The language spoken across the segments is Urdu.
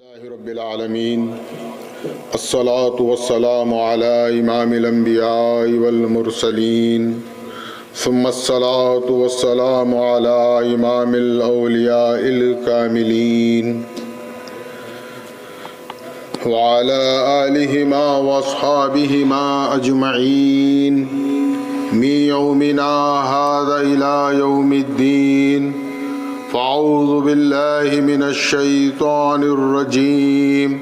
اللہ رب العالمین الصلاة والسلام علی امام الانبیاء والمرسلین ثم الصلاة والسلام علی امام الاولیاء الکاملین وعلى آلہما واصحابہما اجمعین من یومنا هذا الى یوم الدین فاعوذ باللہ من الشیطان الرجیم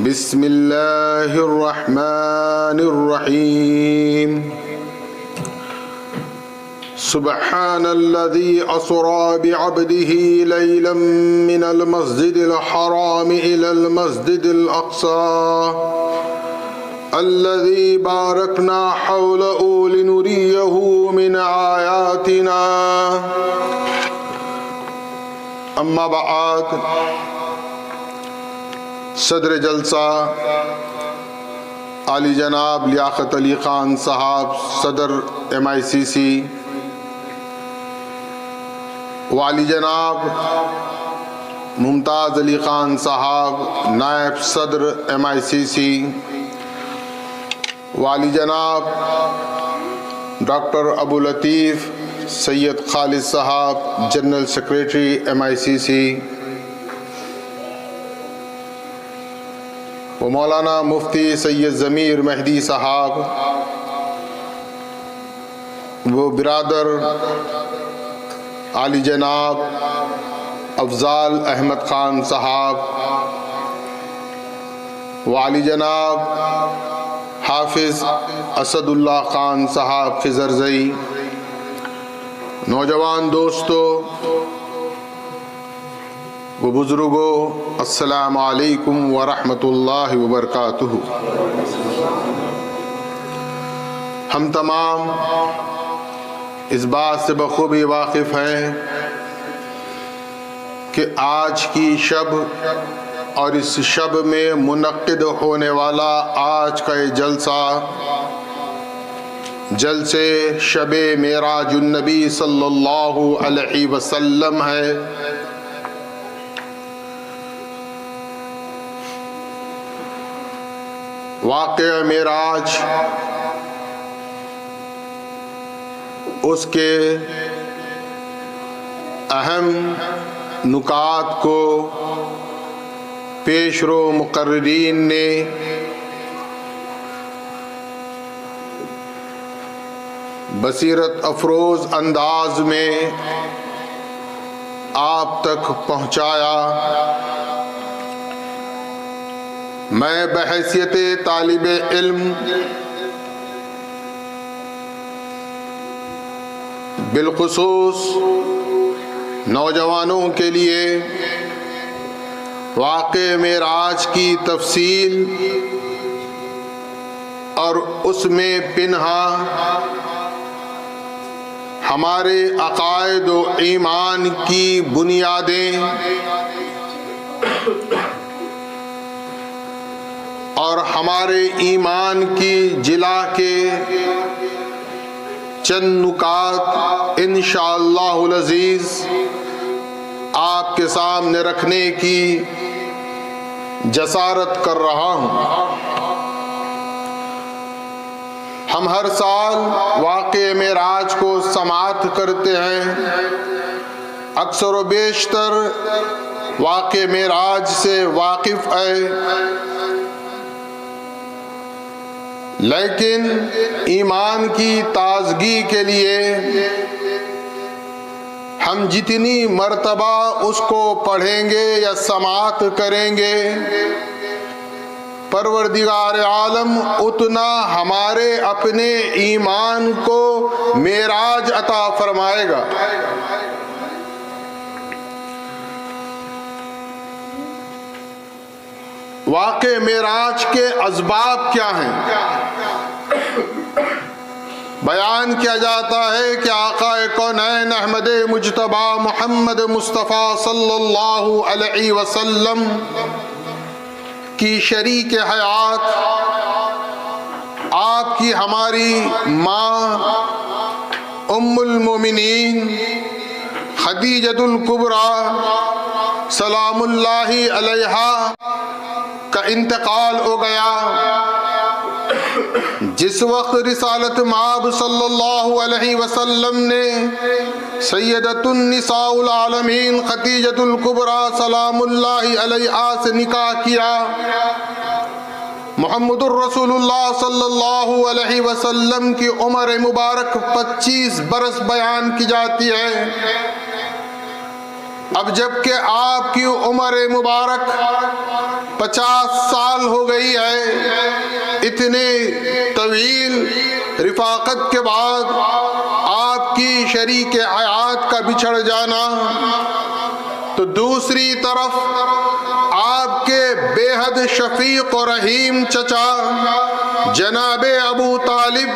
بسم اللہ الرحمن الرحیم سبحان الذي أسرى بعبده ليلا من المسجد الحرام إلى المسجد الأقصى الذي باركنا حوله لنريه من آياتنا اما بعد صدر جلسہ عالی جناب لیاقت علی خان صاحب صدر MICC، والی جناب ممتاز علی خان صاحب نائب صدر MICC، والی جناب ڈاکٹر ابو لطیف سید خالد صاحب جنرل سیکریٹری MICC، و مولانا مفتی سید ضمیر مہدی صاحب، وہ برادر عالی جناب افضال احمد خان صاحب، والی جناب حافظ اسد اللہ خان صاحب خضرزئی، نوجوان دوستو و بزرگوں، السلام علیکم ورحمۃ اللہ وبرکاتہ۔ ہم تمام اس بات سے بخوبی واقف ہیں کہ آج کی شب اور اس شب میں منعقد ہونے والا آج کا یہ جلسہ جلسے شب معراج النبی صلی اللہ علیہ وسلم ہے۔ واقعہ معراج اس کے اہم نکات کو پیش رو مقررین نے بصیرت افروز انداز میں آپ تک پہنچایا۔ میں بحیثیت طالب علم بالخصوص نوجوانوں کے لیے واقعہ معراج کی تفصیل اور اس میں پنہاں ہمارے عقائد و ایمان کی بنیادیں اور ہمارے ایمان کی جلا کے چند نکات انشاءاللہ العزیز آپ کے سامنے رکھنے کی جسارت کر رہا ہوں۔ ہم ہر سال واقعہ معراج کو سماعت کرتے ہیں، اکثر و بیشتر واقعہ معراج سے واقف ہے، لیکن ایمان کی تازگی کے لیے ہم جتنی مرتبہ اس کو پڑھیں گے یا سماعت کریں گے، پروردگار عالم اتنا ہمارے اپنے ایمان کو معراج عطا فرمائے گا۔ واقعہ معراج کے اسباب کیا ہیں؟ بیان کیا جاتا ہے کہ آقا کونین احمد مجتبی محمد مصطفیٰ صلی اللہ علیہ وسلم کی شریک حیات، آپ کی ہماری ماں ام المومنین خدیجۃ الکبریٰ سلام اللہ علیہا کا انتقال ہو گیا۔ جس وقت رسالت مآب صلی اللہ علیہ وسلم نے سیدۃ النساء العالمین خدیجۃ الکبریٰ سلام اللہ علیہا سے نکاح کیا، محمد الرسول اللہ صلی اللہ علیہ وسلم کی عمر مبارک 25 برس بیان کی جاتی ہے۔ اب جبکہ آپ کی عمر مبارک 50 سال ہو گئی ہے، اتنے طویل رفاقت کے بعد آپ کی شریک حیات کا بچھڑ جانا، تو دوسری طرف آپ کے بے حد شفیق و رحیم چچا جناب ابو طالب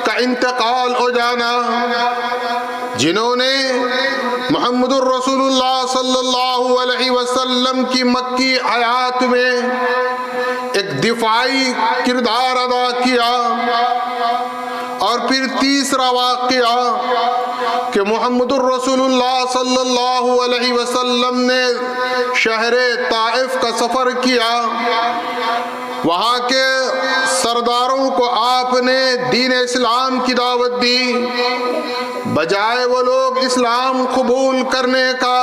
کا انتقال ہو جانا، جنہوں نے محمد الرسول اللہ صلی اللہ علیہ وسلم کی مکی حیات میں ایک دفاعی کردار ادا کیا۔ اور پھر تیسرا واقعہ کہ محمد الرسول اللہ صلی اللہ علیہ وسلم نے شہر طائف کا سفر کیا، وہاں کے سرداروں کو آپ نے دین اسلام کی دعوت دی، بجائے وہ لوگ اسلام قبول کرنے کا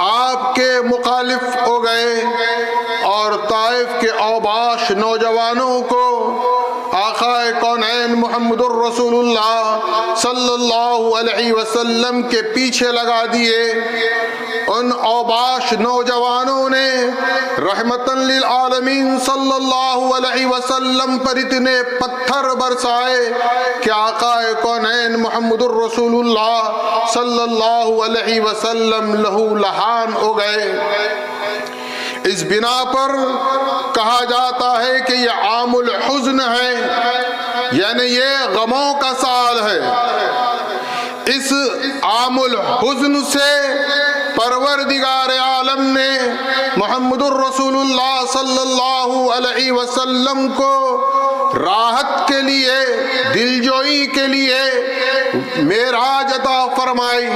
آپ کے مخالف ہو گئے، اور طائف کے اوباش نوجوانوں کو آقا کونین محمد الرسول اللہ صلی اللہ علیہ وسلم کے پیچھے لگا دیے۔ ان اوباش نوجوانوں نے رحمتاً للعالمین صلی اللہ علیہ وسلم پر اتنے پتھر برسائے کہ آقا کونین محمد الرسول اللہ صلی اللہ علیہ وسلم لہو لہان ہو گئے۔ اس بنا پر کہا جاتا ہے کہ یہ عام الحزن ہے، یعنی یہ غموں کا سال ہے۔ اس عام الحزن سے پروردگار عالم نے محمد الرسول اللہ صلی اللہ علیہ وسلم کو راحت کے لیے، دلجوئی کے لیے معراج عطا فرمائی۔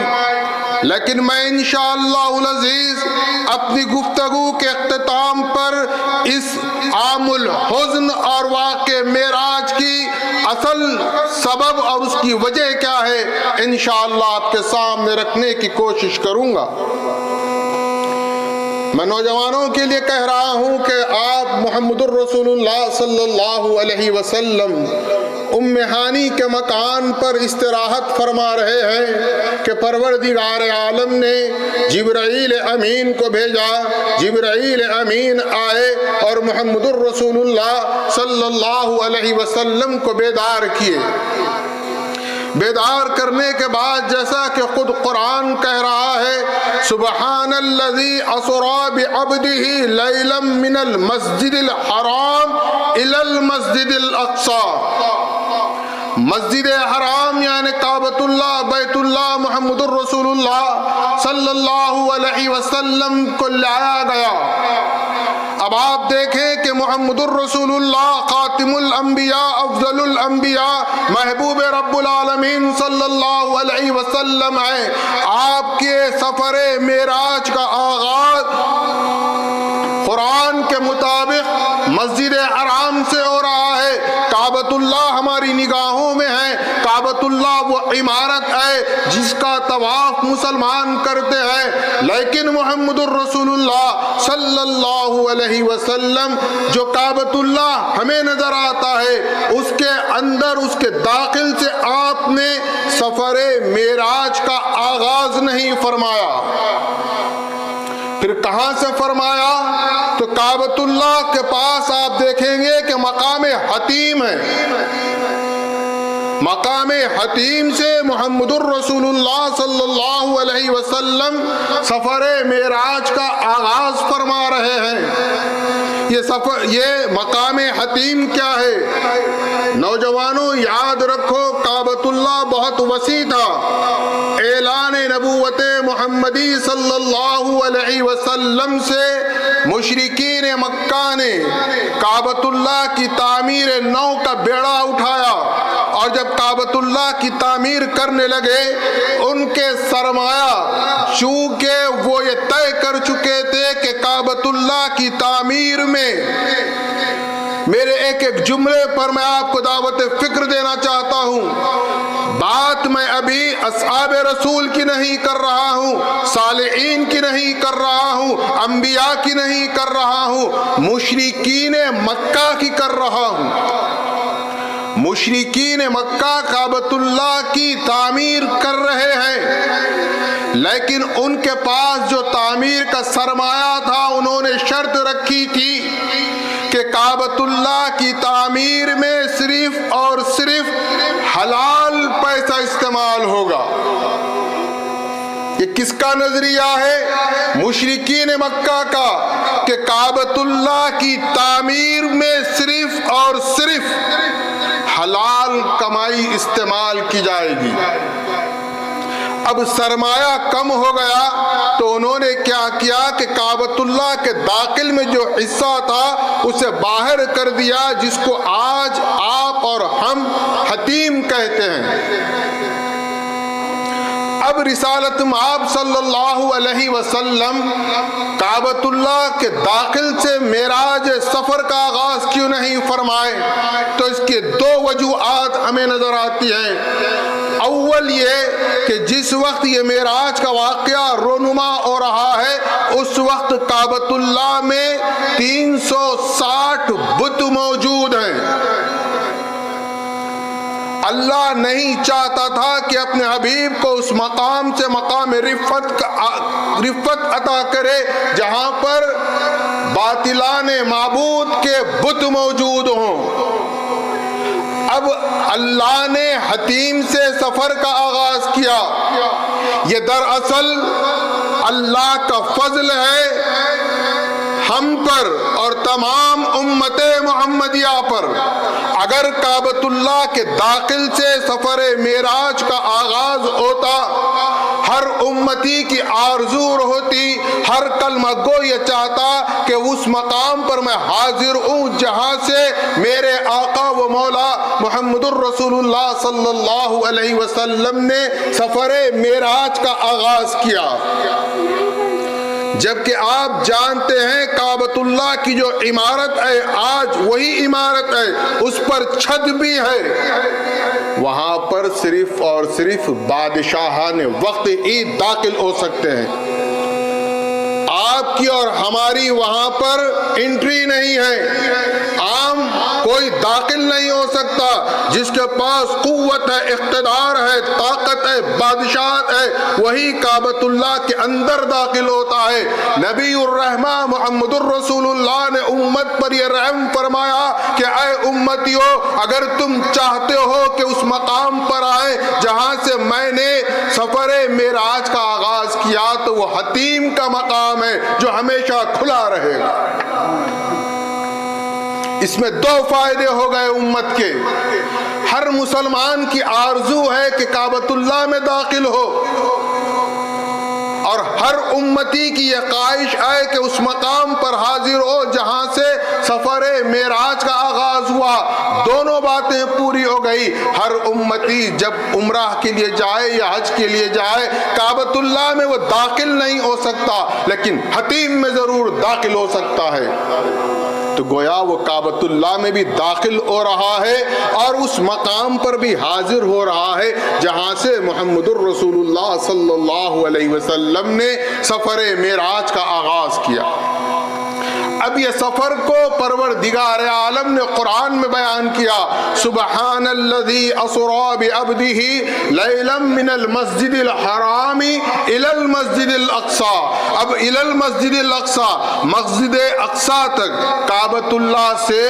لیکن میں انشاءاللہ العزیز اپنی گفتگو کے اختتام پر اس عام الحزن اور واقع معراج کی اصل سبب اور اس کی وجہ کیا ہے انشاءاللہ آپ کے سامنے رکھنے کی کوشش کروں گا۔ میں نوجوانوں کے لیے کہہ رہا ہوں کہ آپ محمد الرسول اللہ صلی اللہ علیہ وسلم ام ہانی کے مکان پر استراحت فرما رہے ہیں کہ پروردگار عالم نے جبرائیل امین کو بھیجا، جبرائیل امین آئے اور محمد الرسول اللہ صلی اللہ علیہ وسلم کو بیدار کیے۔ بیدار کرنے کے بعد جیسا کہ خود قرآن کہہ رہا ہے، سبحان الذی اسری بعبدہ لیلا من المسجد الحرام الی المسجد الاقصی۔ مسجد حرام یعنی کعبۃ اللہ، بیت اللہ، محمد الرسول اللہ صلی اللہ علیہ وسلم کو لایا گیا۔ اب آپ دیکھیں کہ محمد الرسول اللہ خاتم الانبیاء، افضل الانبیاء، محبوب رب العالمین صلی اللہ علیہ وسلم ہے۔ آپ کے سفر معراج کا آغاز قرآن کے مطابق مسجد حرام سے ہو رہا ہے۔ کعبۃ اللہ ہماری نگاہوں میں ہے، کعبۃ اللہ وہ عمارت ہے جس کا طواف مسلمان کرتے ہیں، لیکن محمد الرسول اللہ صلی اللہ علیہ وسلم جو کعبۃ اللہ ہمیں نظر آتا ہے، اس کے اندر، اس کے داخل سے آپ نے سفر معراج کا آغاز نہیں فرمایا۔ پھر کہاں سے فرمایا؟ تو کعبۃ اللہ کے پاس آپ دیکھیں گے کہ مقام حتیم ہے۔ مقام حتیم سے محمد الرسول اللہ صلی اللہ علیہ وسلم سفر معراج کا آغاز فرما رہے ہیں۔ یہ مقام حتیم کیا ہے؟ نوجوانوں یاد رکھو، کعبۃ اللہ بہت وسیع تھا۔ اعلان نبوت محمدی صلی اللہ علیہ وسلم سے مشرکین مکہ نے کعبۃ اللہ کی تعمیر نو کا بیڑا اٹھایا، اور جب کعبۃ اللہ کی تعمیر کرنے لگے ان کے سرمایہ چونکہ وہ یہ طے کر چکے تھے کہ کعبۃ اللہ کی تعمیر میں میرے ایک ایک جملے پر میں آپ کو دعوت فکر دینا چاہتا ہوں، بات میں ابھی اصحاب رسول کی نہیں کر رہا ہوں، صالحین کی نہیں کر رہا ہوں، انبیاء کی نہیں کر رہا ہوں، مشرکین مکہ کی کر رہا ہوں۔ مشرکین مکہ کعبۃ اللہ کی تعمیر کر رہے ہیں، لیکن ان کے پاس جو تعمیر کا سرمایہ تھا انہوں نے شرط رکھی تھی کہ کعبۃ اللہ کی تعمیر میں صرف اور صرف حلال پیسہ استعمال ہوگا۔ یہ کس کا نظریہ ہے؟ مشرکین مکہ کا، کہ کعبۃ اللہ کی تعمیر میں صرف اور صرف حلال کمائی استعمال کی جائے گی۔ اب سرمایہ کم ہو گیا تو انہوں نے کیا کیا کہ کعبۃ اللہ کے داخل میں جو حصہ تھا اسے باہر کر دیا، جس کو آج آپ اور ہم حتیم کہتے ہیں۔ اب رسالت مآب صلی اللہ علیہ وسلم کعبۃ اللہ کے داخل سے معراج سفر کا آغاز کیوں نہیں فرمائے؟ تو اس کے دو وجوہات ہمیں نظر آتی ہیں۔ اول یہ کہ جس وقت یہ معراج کا واقعہ رونما ہو رہا ہے اس وقت کعبۃ اللہ میں 360 بت موجود ہیں۔ اللہ نہیں چاہتا تھا کہ اپنے حبیب کو اس مقام سے مقام رفت عطا کرے جہاں پر باطلان معبود کے بت موجود ہوں۔ اب اللہ نے حتیم سے سفر کا آغاز کیا۔ یہ دراصل اللہ کا فضل ہے ہم پر اور تمام امت محمدیہ پر۔ اگر کعبۃ اللہ کے داخل سے سفر معراج کا آغاز ہوتا، ہر امتی کی آرزو ہوتی، ہر کلمہ گو یہ چاہتا کہ اس مقام پر میں حاضر ہوں جہاں سے میرے آقا و مولا محمد الرسول اللہ صلی اللہ علیہ وسلم نے سفر معراج کا آغاز کیا۔ جبکہ آپ جانتے ہیں کعبۃ اللہ کی جو عمارت ہے آج وہی عمارت ہے، اس پر چھت بھی ہے، وہاں پر صرف اور صرف بادشاہان وقت ہی داخل ہو سکتے ہیں۔ آپ کی اور ہماری وہاں پر انٹری نہیں ہے، عام کوئی داخل نہیں ہو سکتا۔ جس کے پاس قوت ہے، اقتدار ہے، طاقت ہے، بادشاہت ہے، وہی کعبۃ اللہ کے اندر داخل ہوتا ہے۔ نبی الرحمہ محمد الرسول اللہ نے امت پر یہ رحم فرمایا کہ اے امتیو، اگر تم چاہتے ہو کہ اس مقام پر آئے جہاں سے میں نے سفر معراج کا آغاز کیا تو وہ حتیم کا مقام ہے جو ہمیشہ کھلا رہے گا۔ اس میں دو فائدے ہو گئے امت کے۔ ہر مسلمان کی آرزو ہے کہ کعبۃ اللہ میں داخل ہو، اور ہر امتی کی یہ خواہش ہے کہ اس مقام پر حاضر ہو جہاں سے سفر معراج کا آغاز ہوا۔ دونوں باتیں پوری ہو گئی۔ ہر امتی جب عمرہ کے لیے جائے یا حج کے لیے جائے کعبۃ اللہ میں وہ داخل نہیں ہو سکتا، لیکن حتیم میں ضرور داخل ہو سکتا ہے۔ تو گویا وہ کعبۃ اللہ میں بھی داخل ہو رہا ہے اور اس مقام پر بھی حاضر ہو رہا ہے جہاں سے محمد الرسول اللہ صلی اللہ علیہ وسلم نے سفر معراج کا آغاز کیا۔ اب یہ سفر کو پروردگار عالم نے قرآن میں بیان کیا، سبحان الذی اسری بعبدہ لیلا من المسجد الحرام الی المسجد الاقصی۔ اب الی المسجد الاقصی، مسجد اقصی تک، کعبۃ اللہ سے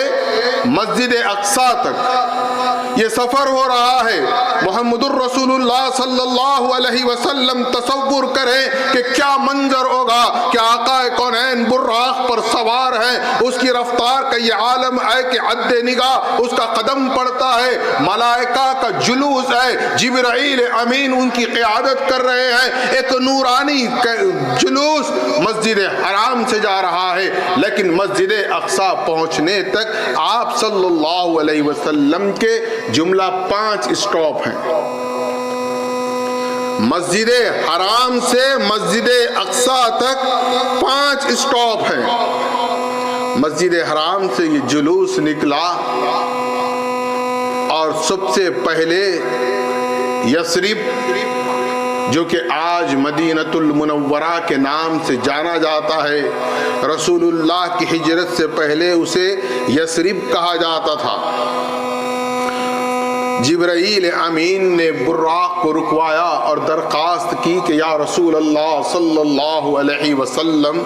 مسجد اقصی تک یہ سفر ہو رہا ہے۔ محمد الرسول اللہ صلی اللہ علیہ وسلم تصور کریں کہ کیا منظر ہوگا کہ آقا کونین براق پر سوار ہے، اس کی رفتار کا یہ عالم ہے کہ حد نگاہ اس کا قدم پڑتا ہے، ملائکہ کا جلوس ہے، جبرائیل امین ان کی قیادت کر رہے ہیں، ایک نورانی جلوس مسجد حرام سے جا رہا ہے۔ لیکن مسجد اقصی پہنچنے تک آپ صلی اللہ علیہ وسلم کے جملہ 5 اسٹاپ ہیں۔ مسجد حرام سے مسجد اقصی تک 5 اسٹاپ ہیں۔ مسجد حرام سے یہ جلوس نکلا اور سب سے پہلے یثرب، جو کہ آج مدینۃ المنورہ کے نام سے جانا جاتا ہے، رسول اللہ کی ہجرت سے پہلے اسے یثرب کہا جاتا تھا۔ جبرائیل امین نے براق کو رکوایا اور درخواست کی کہ یا رسول اللہ صلی اللہ علیہ وسلم،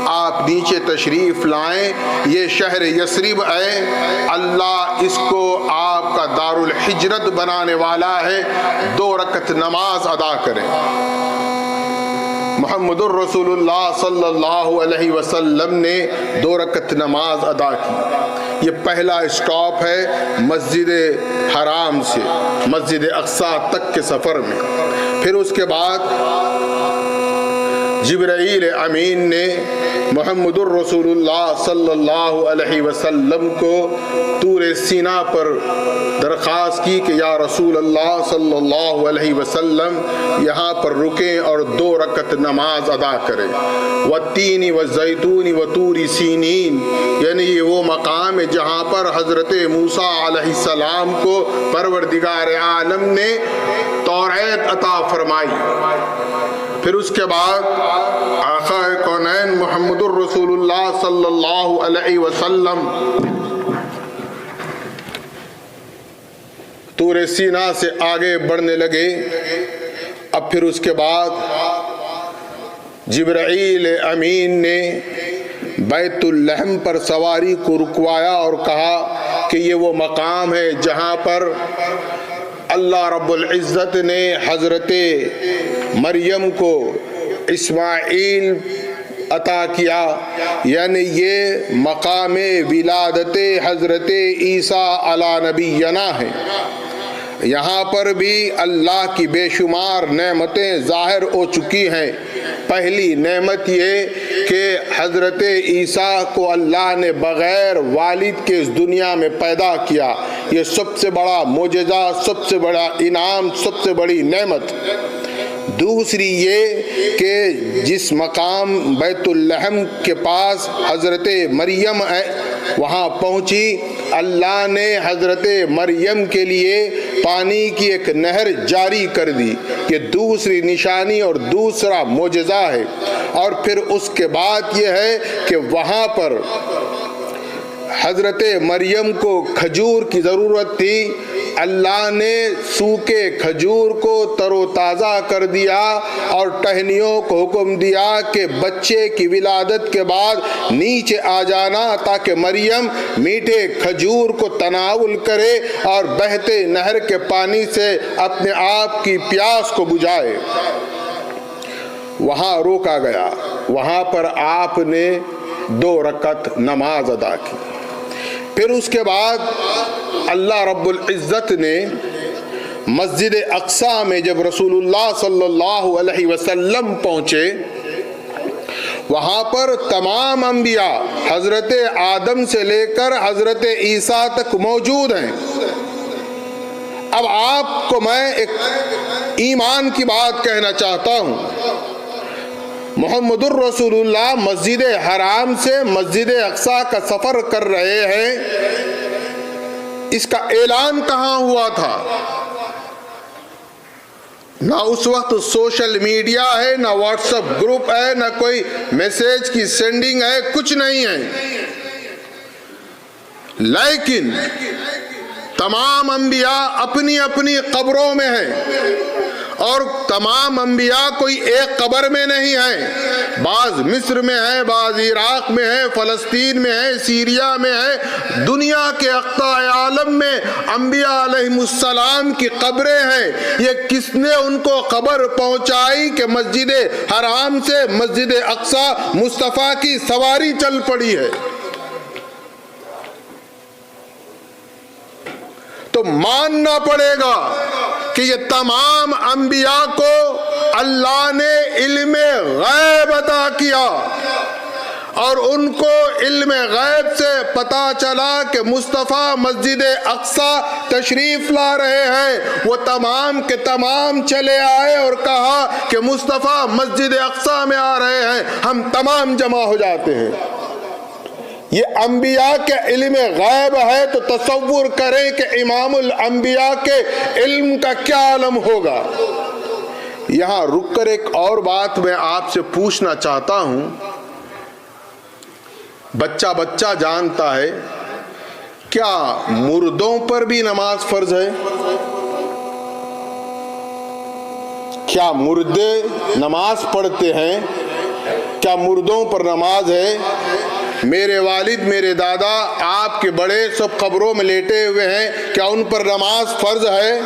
آپ نیچے تشریف لائیں، یہ شہر یثرب ہے، اللہ اس کو آپ کا دار الحجرت بنانے والا ہے، 2 رکعت نماز ادا کریں۔ محمد الرسول اللہ صلی اللہ علیہ وسلم نے 2 رکعت نماز ادا کی۔ یہ پہلا اسٹاپ ہے مسجد حرام سے مسجد اقصی تک کے سفر میں۔ پھر اس کے بعد جبرائیل امین نے محمد الرسول اللہ صلی اللہ علیہ وسلم کو طور سینا پر درخواست کی کہ یا رسول اللہ صلی اللہ علیہ وسلم یہاں پر رکیں اور 2 رکعت نماز ادا کریں۔ والتین والزیتون وطور سینین، یعنی یہ وہ مقام ہے جہاں پر حضرت موسیٰ علیہ السلام کو پروردگار عالم نے توریت عطا فرمائی۔ پھر اس کے بعد آقا کونین محمد الرسول اللہ صلی اللہ علیہ وسلم طور سینا سے آگے بڑھنے لگے۔ اب پھر اس کے بعد جبرائیل امین نے بیت اللحم پر سواری کو رکوایا اور کہا کہ یہ وہ مقام ہے جہاں پر اللہ رب العزت نے حضرت مریم کو اسماعیل عطا کیا، یعنی یہ مقام ولادت حضرت عیسیٰ علی نبینا ہے۔ یہاں پر بھی اللہ کی بے شمار نعمتیں ظاہر ہو چکی ہیں۔ پہلی نعمت یہ کہ حضرت عیسیٰ کو اللہ نے بغیر والد کے اس دنیا میں پیدا کیا، یہ سب سے بڑا معجزہ، سب سے بڑا انعام، سب سے بڑی نعمت۔ دوسری یہ کہ جس مقام بیت اللحم کے پاس حضرت مریم ہے وہاں پہنچی، اللہ نے حضرت مریم کے لیے پانی کی ایک نہر جاری کر دی۔ یہ دوسری نشانی اور دوسرا معجزہ ہے۔ اور پھر اس کے بعد یہ ہے کہ وہاں پر حضرت مریم کو کھجور کی ضرورت تھی، اللہ نے سوکھے کھجور کو تر و تازہ کر دیا اور ٹہنیوں کو حکم دیا کہ بچے کی ولادت کے بعد نیچے آ جانا تاکہ مریم میٹھے کھجور کو تناول کرے اور بہتے نہر کے پانی سے اپنے آپ کی پیاس کو بجھائے۔ وہاں روکا گیا، وہاں پر آپ نے 2 رکعت نماز ادا کی۔ پھر اس کے بعد اللہ رب العزت نے مسجد اقصی میں جب رسول اللہ صلی اللہ علیہ وسلم پہنچے، وہاں پر تمام انبیاء حضرت آدم سے لے کر حضرت عیسیٰ تک موجود ہیں۔ اب آپ کو میں ایک ایمان کی بات کہنا چاہتا ہوں۔ محمد الرسول اللہ مسجد حرام سے مسجد اقصی کا سفر کر رہے ہیں، اس کا اعلان کہاں ہوا تھا؟ نہ اس وقت سوشل میڈیا ہے، نہ واٹس ایپ گروپ ہے، نہ کوئی میسیج کی سینڈنگ ہے، کچھ نہیں ہے۔ لیکن تمام انبیاء اپنی اپنی قبروں میں ہیں، اور تمام انبیاء کوئی ایک قبر میں نہیں ہیں، بعض مصر میں ہیں، بعض عراق میں ہیں، فلسطین میں ہیں، سیریا میں ہیں، دنیا کے اقطار عالم میں انبیاء علیہ السلام کی قبریں ہیں۔ یہ کس نے ان کو خبر پہنچائی کہ مسجد حرام سے مسجد اقصی مصطفیٰ کی سواری چل پڑی ہے؟ تو ماننا پڑے گا کہ یہ تمام انبیاء کو اللہ نے علم غیب عطا کیا، اور ان کو علم غیب سے پتا چلا کہ مصطفیٰ مسجد اقصی تشریف لا رہے ہیں، وہ تمام کے تمام چلے آئے اور کہا کہ مصطفیٰ مسجد اقصی میں آ رہے ہیں، ہم تمام جمع ہو جاتے ہیں۔ یہ انبیاء کے علم غیب ہے تو تصور کریں کہ امام الانبیاء کے علم کا کیا عالم ہوگا۔ یہاں رک کر ایک اور بات میں آپ سے پوچھنا چاہتا ہوں، بچہ جانتا ہے کیا مردوں پر بھی نماز فرض ہے؟ کیا مردے نماز پڑھتے ہیں؟ کیا مردوں پر نماز ہے؟ میرے والد، میرے دادا، آپ کے بڑے سب قبروں میں لیٹے ہوئے ہیں، کیا ان پر نماز فرض ہے؟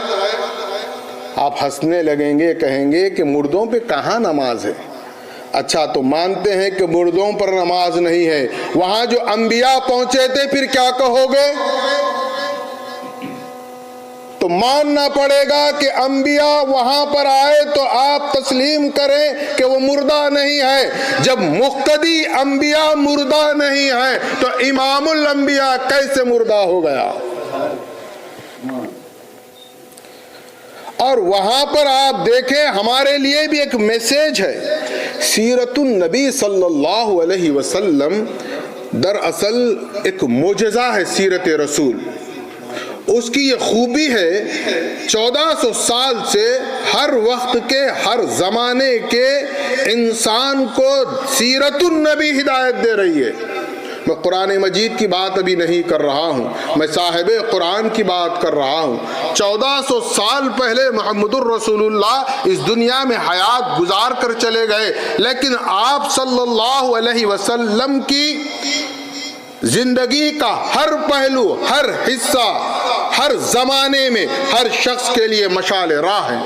آپ ہنسنے لگیں گے، کہیں گے کہ مردوں پہ کہاں نماز ہے؟ اچھا، تو مانتے ہیں کہ مردوں پر نماز نہیں ہے، وہاں جو انبیاء پہنچے تھے پھر کیا کہو گے؟ تو ماننا پڑے گا کہ انبیاء وہاں پر آئے تو آپ تسلیم کریں کہ وہ مردہ نہیں ہے۔ جب مقتدی انبیاء مردہ نہیں ہے تو امام الانبیاء کیسے مردہ ہو گیا؟ اور وہاں پر آپ دیکھیں، ہمارے لیے بھی ایک میسیج ہے۔ سیرت النبی صلی اللہ علیہ وسلم دراصل ایک معجزہ ہے۔ سیرت رسول، اس کی یہ خوبی ہے، 1400 سال سے ہر وقت کے، ہر زمانے کے انسان کو سیرت النبی ہدایت دے رہی ہے۔ میں قرآن مجید کی بات ابھی نہیں کر رہا ہوں، میں صاحب قرآن کی بات کر رہا ہوں۔ 1400 سال پہلے محمد الرسول اللہ اس دنیا میں حیات گزار کر چلے گئے، لیکن آپ صلی اللہ علیہ وسلم کی زندگی کا ہر پہلو، ہر حصہ، ہر زمانے میں ہر شخص کے لیے مشعل راہ ہے۔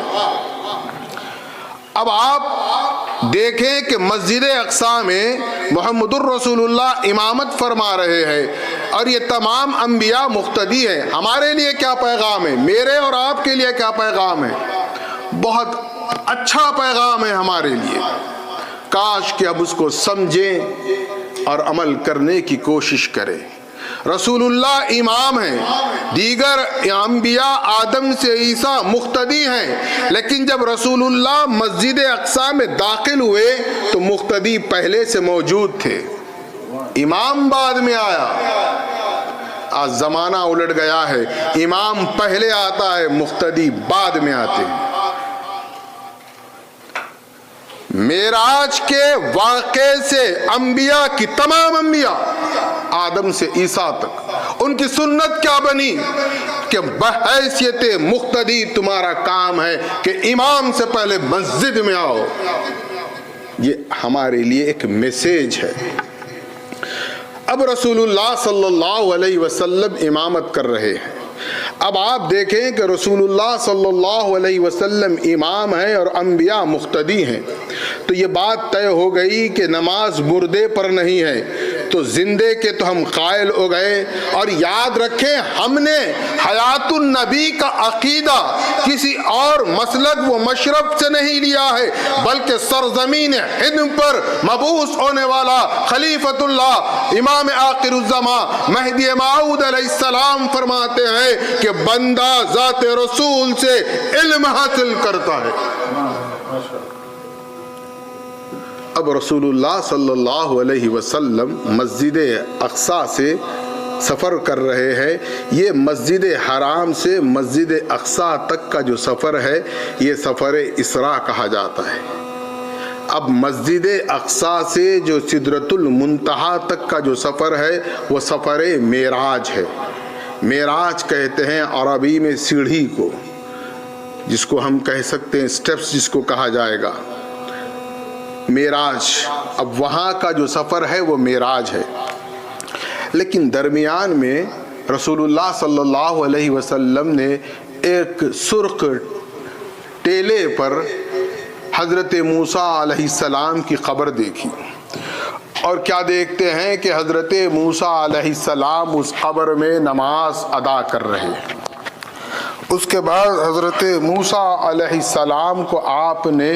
اب آپ دیکھیں کہ مسجد اقصی میں محمد الرسول اللہ امامت فرما رہے ہیں اور یہ تمام انبیاء مقتدی ہیں۔ ہمارے لیے کیا پیغام ہے؟ میرے اور آپ کے لیے کیا پیغام ہے؟ بہت اچھا پیغام ہے ہمارے لیے۔ کاش کہ اب اس کو سمجھیں اور عمل کرنے کی کوشش کریں۔ رسول اللہ امام ہیں، دیگر انبیاء آدم سے عیسیٰ مقتدی ہیں، لیکن جب رسول اللہ مسجد اقصی میں داخل ہوئے تو مقتدی پہلے سے موجود تھے، امام بعد میں آیا۔ آج زمانہ الٹ گیا ہے، امام پہلے آتا ہے، مقتدی بعد میں آتے ہیں۔ معراج کے واقعے سے انبیاء کی، تمام انبیاء آدم سے عیسیٰ تک، ان کی سنت کیا بنی کہ بحیثیت مقتدی تمہارا کام ہے کہ امام سے پہلے مسجد میں آؤ۔ یہ ہمارے لیے ایک میسیج ہے۔ اب رسول اللہ صلی اللہ علیہ وسلم امامت کر رہے ہیں۔ اب آپ دیکھیں کہ رسول اللہ صلی اللہ علیہ وسلم امام ہیں اور انبیاء مقتدی ہیں، تو یہ بات طے ہو گئی کہ نماز مردے پر نہیں ہے، تو زندے کے تو ہم قائل ہو گئے۔ اور یاد رکھیں، ہم نے حیات النبی کا عقیدہ کسی اور مسلک و مشرب سے نہیں لیا ہے، بلکہ سرزمین ہند پر مبعوث ہونے والا خلیفۃ اللہ امام آخر الزمان مہدی موعود علیہ السلام فرماتے ہیں کہ بندہ ذات رسول سے علم حاصل کرتا ہے۔ اب رسول اللہ صلی اللہ علیہ وسلم مسجد اقصی سے سفر کر رہے ہیں۔ یہ مسجد حرام سے مسجد اقصی تک کا جو سفر ہے، یہ سفر اسراء کہا جاتا ہے۔ اب مسجد اقصی سے جو سدرۃ المنتہا تک کا جو سفر ہے، وہ سفر معراج ہے۔ معراج کہتے ہیں عربی میں سیڑھی کو، جس کو ہم کہہ سکتے ہیں سٹیپس، جس کو کہا جائے گا معراج۔ اب وہاں کا جو سفر ہے وہ معراج ہے، لیکن درمیان میں رسول اللہ صلی اللہ علیہ وسلم نے ایک سرخ ٹیلے پر حضرت موسیٰ علیہ السلام کی قبر دیکھی، اور کیا دیکھتے ہیں کہ حضرت موسیٰ علیہ السلام اس قبر میں نماز ادا کر رہے ہیں۔ اس کے بعد حضرت موسیٰ علیہ السلام کو آپ نے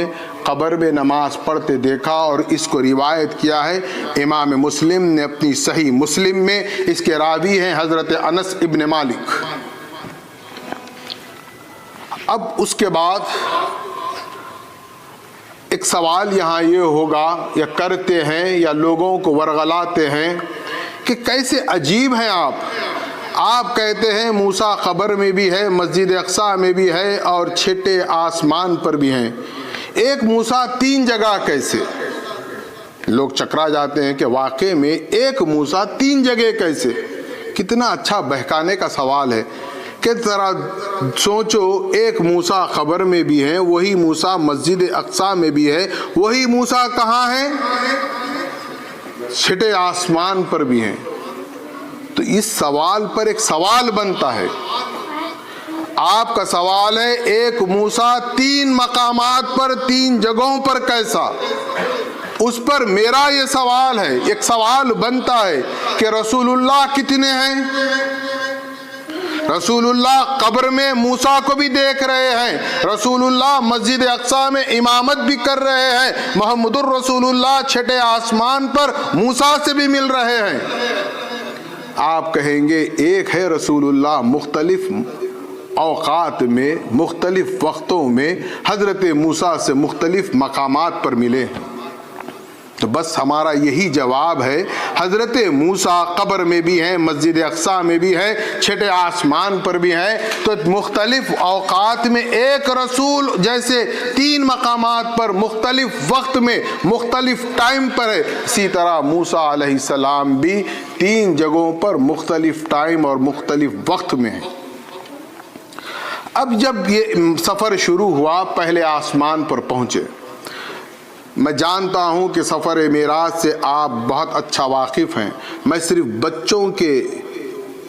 قبر میں نماز پڑھتے دیکھا، اور اس کو روایت کیا ہے امام مسلم نے اپنی صحیح مسلم میں۔ اس کے راوی ہیں حضرت انس ابن مالک۔ اب اس کے بعد ایک سوال یہاں یہ ہوگا، یا کرتے ہیں یا لوگوں کو ورغلاتے ہیں کہ کیسے عجیب ہیں آپ کہتے ہیں موسیٰ قبر میں بھی ہے، مسجد اقصی میں بھی ہے، اور چھٹے آسمان پر بھی ہیں، ایک موسیٰ 3 جگہ کیسے؟ لوگ چکرا جاتے ہیں کہ واقع میں ایک موسیٰ 3 جگہ کیسے؟ کتنا اچھا بہکانے کا سوال ہے کہ ذرا سوچو، ایک موسیٰ قبر میں بھی ہے، وہی موسیٰ مسجد اقصی میں بھی ہے، وہی موسیٰ کہاں ہے؟ چھٹے آسمان پر بھی ہیں۔ تو اس سوال پر ایک سوال بنتا ہے، آپ کا سوال ہے ایک موسیٰ 3 مقامات پر 3 جگہوں پر کیسا؟ اس پر میرا یہ سوال ہے، ایک سوال بنتا ہے کہ رسول اللہ کتنے ہیں؟ رسول اللہ قبر میں موسیٰ کو بھی دیکھ رہے ہیں، رسول اللہ مسجد اقصی میں امامت بھی کر رہے ہیں، محمد الرسول اللہ چھٹے آسمان پر موسیٰ سے بھی مل رہے ہیں۔ آپ کہیں گے ایک ہے رسول اللہ مختلف اوقات میں، مختلف وقتوں میں حضرت موسیٰ سے مختلف مقامات پر ملے ہیں۔ تو بس ہمارا یہی جواب ہے، حضرت موسیٰ قبر میں بھی ہیں، مسجد اقصی میں بھی ہے، چھٹے آسمان پر بھی ہیں۔ تو مختلف اوقات میں ایک رسول جیسے 3 مقامات پر مختلف وقت میں مختلف ٹائم پر ہے، اسی طرح موسیٰ علیہ السلام بھی 3 جگہوں پر مختلف ٹائم اور مختلف وقت میں ہیں۔ اب جب یہ سفر شروع ہوا، پہلے آسمان پر پہنچے۔ میں جانتا ہوں کہ سفر معراج سے آپ بہت اچھا واقف ہیں، میں صرف بچوں کے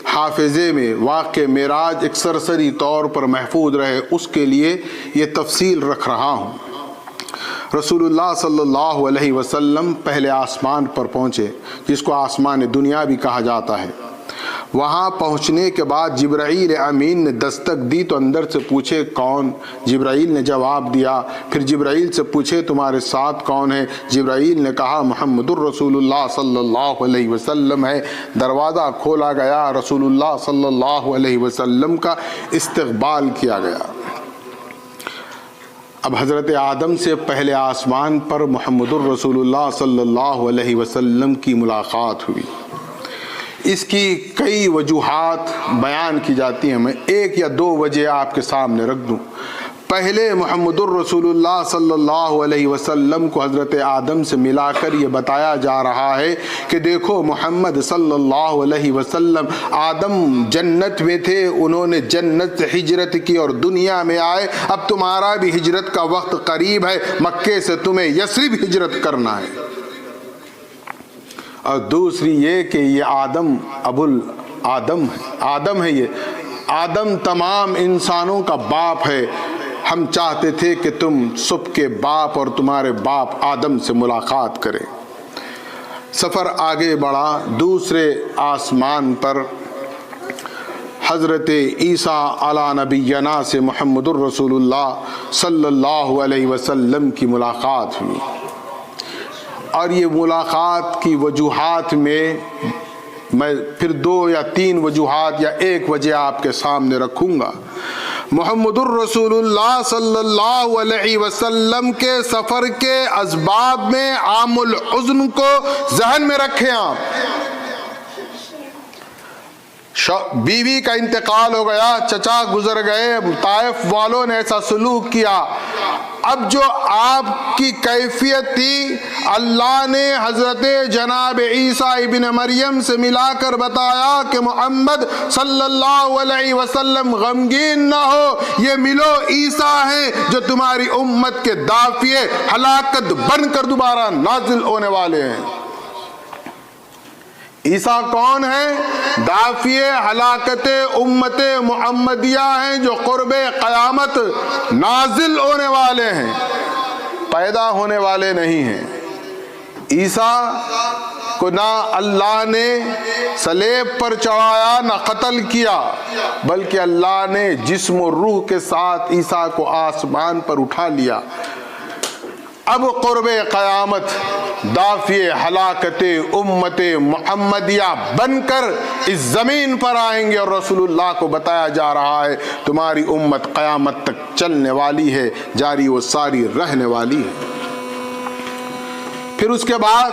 حافظے میں واقع معراج ایک سرسری طور پر محفوظ رہے اس کے لیے یہ تفصیل رکھ رہا ہوں۔ رسول اللہ صلی اللہ علیہ وسلم پہلے آسمان پر پہنچے، جس کو آسمان دنیا بھی کہا جاتا ہے۔ وہاں پہنچنے کے بعد جبرائیل امین نے دستک دی تو اندر سے پوچھے کون؟ جبرائیل نے جواب دیا۔ پھر جبرائیل سے پوچھے تمہارے ساتھ کون ہے؟ جبرائیل نے کہا محمد الرسول اللہ صلی اللہ علیہ وسلم ہے۔ دروازہ کھولا گیا، رسول اللہ صلی اللہ علیہ وسلم کا استقبال کیا گیا۔ اب حضرت آدم سے پہلے آسمان پر محمد الرسول اللہ صلی اللہ علیہ وسلم کی ملاقات ہوئی۔ اس کی کئی وجوہات بیان کی جاتی ہیں، میں 1 یا 2 وجہ آپ کے سامنے رکھ دوں۔ پہلے محمد الرسول اللہ صلی اللہ علیہ وسلم کو حضرت آدم سے ملا کر یہ بتایا جا رہا ہے کہ دیکھو محمد صلی اللہ علیہ وسلم، آدم جنت میں تھے، انہوں نے جنت سے ہجرت کی اور دنیا میں آئے، اب تمہارا بھی ہجرت کا وقت قریب ہے، مکے سے تمہیں یثرب ہجرت کرنا ہے۔ اور دوسری یہ کہ یہ آدم آدم ہے، یہ آدم تمام انسانوں کا باپ ہے، ہم چاہتے تھے کہ تم سب کے باپ اور تمہارے باپ آدم سے ملاقات کریں۔ سفر آگے بڑھا، دوسرے آسمان پر حضرت عیسیٰ علی نبینا سے محمد الرسول اللہ صلی اللہ علیہ وسلم کی ملاقات ہوئی، اور یہ ملاقات کی وجوہات میں پھر 2 یا 3 وجوہات یا 1 وجہ آپ کے سامنے رکھوں گا۔ محمد الرسول اللہ صلی اللہ علیہ وسلم کے سفر کے اسباب میں عام الحزن کو ذہن میں رکھیں آپ۔ بیوی کا انتقال ہو گیا، چچا گزر گئے، طائف والوں نے ایسا سلوک کیا۔ اب جو آپ کی کیفیت تھی، اللہ نے حضرت جناب عیسیٰ ابن مریم سے ملا کر بتایا کہ محمد صلی اللہ علیہ وسلم غمگین نہ ہو، یہ ملو عیسیٰ ہیں جو تمہاری امت کے دافعے ہلاکت بن کر دوبارہ نازل ہونے والے ہیں۔ عیسیٰ کون ہے؟ دافعے ہلاکت امت محمدیہ ہیں جو قرب قیامت نازل ہونے والے ہیں، پیدا ہونے والے نہیں ہیں۔ عیسیٰ کو نہ اللہ نے صلیب پر چڑھایا نہ قتل کیا، بلکہ اللہ نے جسم و روح کے ساتھ عیسیٰ کو آسمان پر اٹھا لیا۔ اب قرب قیامت دافع ہلاکت امت محمدیہ بن کر اس زمین پر آئیں گے، اور رسول اللہ کو بتایا جا رہا ہے تمہاری امت قیامت تک چلنے والی ہے، جاری و ساری رہنے والی ہے۔ پھر اس کے بعد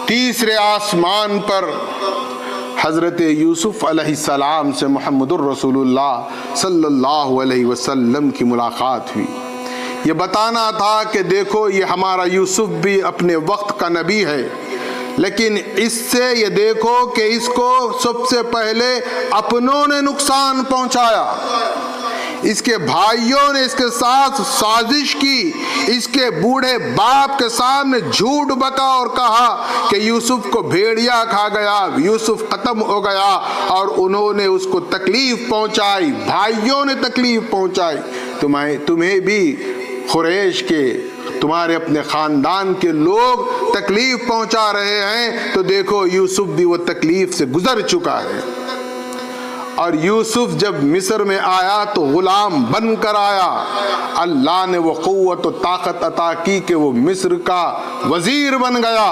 تیسرے آسمان پر حضرت یوسف علیہ السلام سے محمد الرسول اللہ صلی اللہ علیہ وسلم کی ملاقات ہوئی۔ یہ بتانا تھا کہ دیکھو یہ ہمارا یوسف بھی اپنے وقت کا نبی ہے، لیکن اس سے یہ دیکھو کہ اس کو سب سے پہلے اپنوں نے نقصان پہنچایا، اس کے بھائیوں نے اس کے ساتھ سازش کی، اس کے بوڑھے باپ کے سامنے جھوٹ بکا اور کہا کہ یوسف کو بھیڑیا کھا گیا، یوسف ختم ہو گیا، اور انہوں نے اس کو تکلیف پہنچائی، بھائیوں نے تکلیف پہنچائی۔ تمہیں بھی قریش کے، تمہارے اپنے خاندان کے لوگ تکلیف پہنچا رہے ہیں، تو دیکھو یوسف بھی وہ تکلیف سے گزر چکا ہے۔ اور یوسف جب مصر میں آیا تو غلام بن کر آیا، اللہ نے وہ قوت و طاقت عطا کی کہ وہ مصر کا وزیر بن گیا،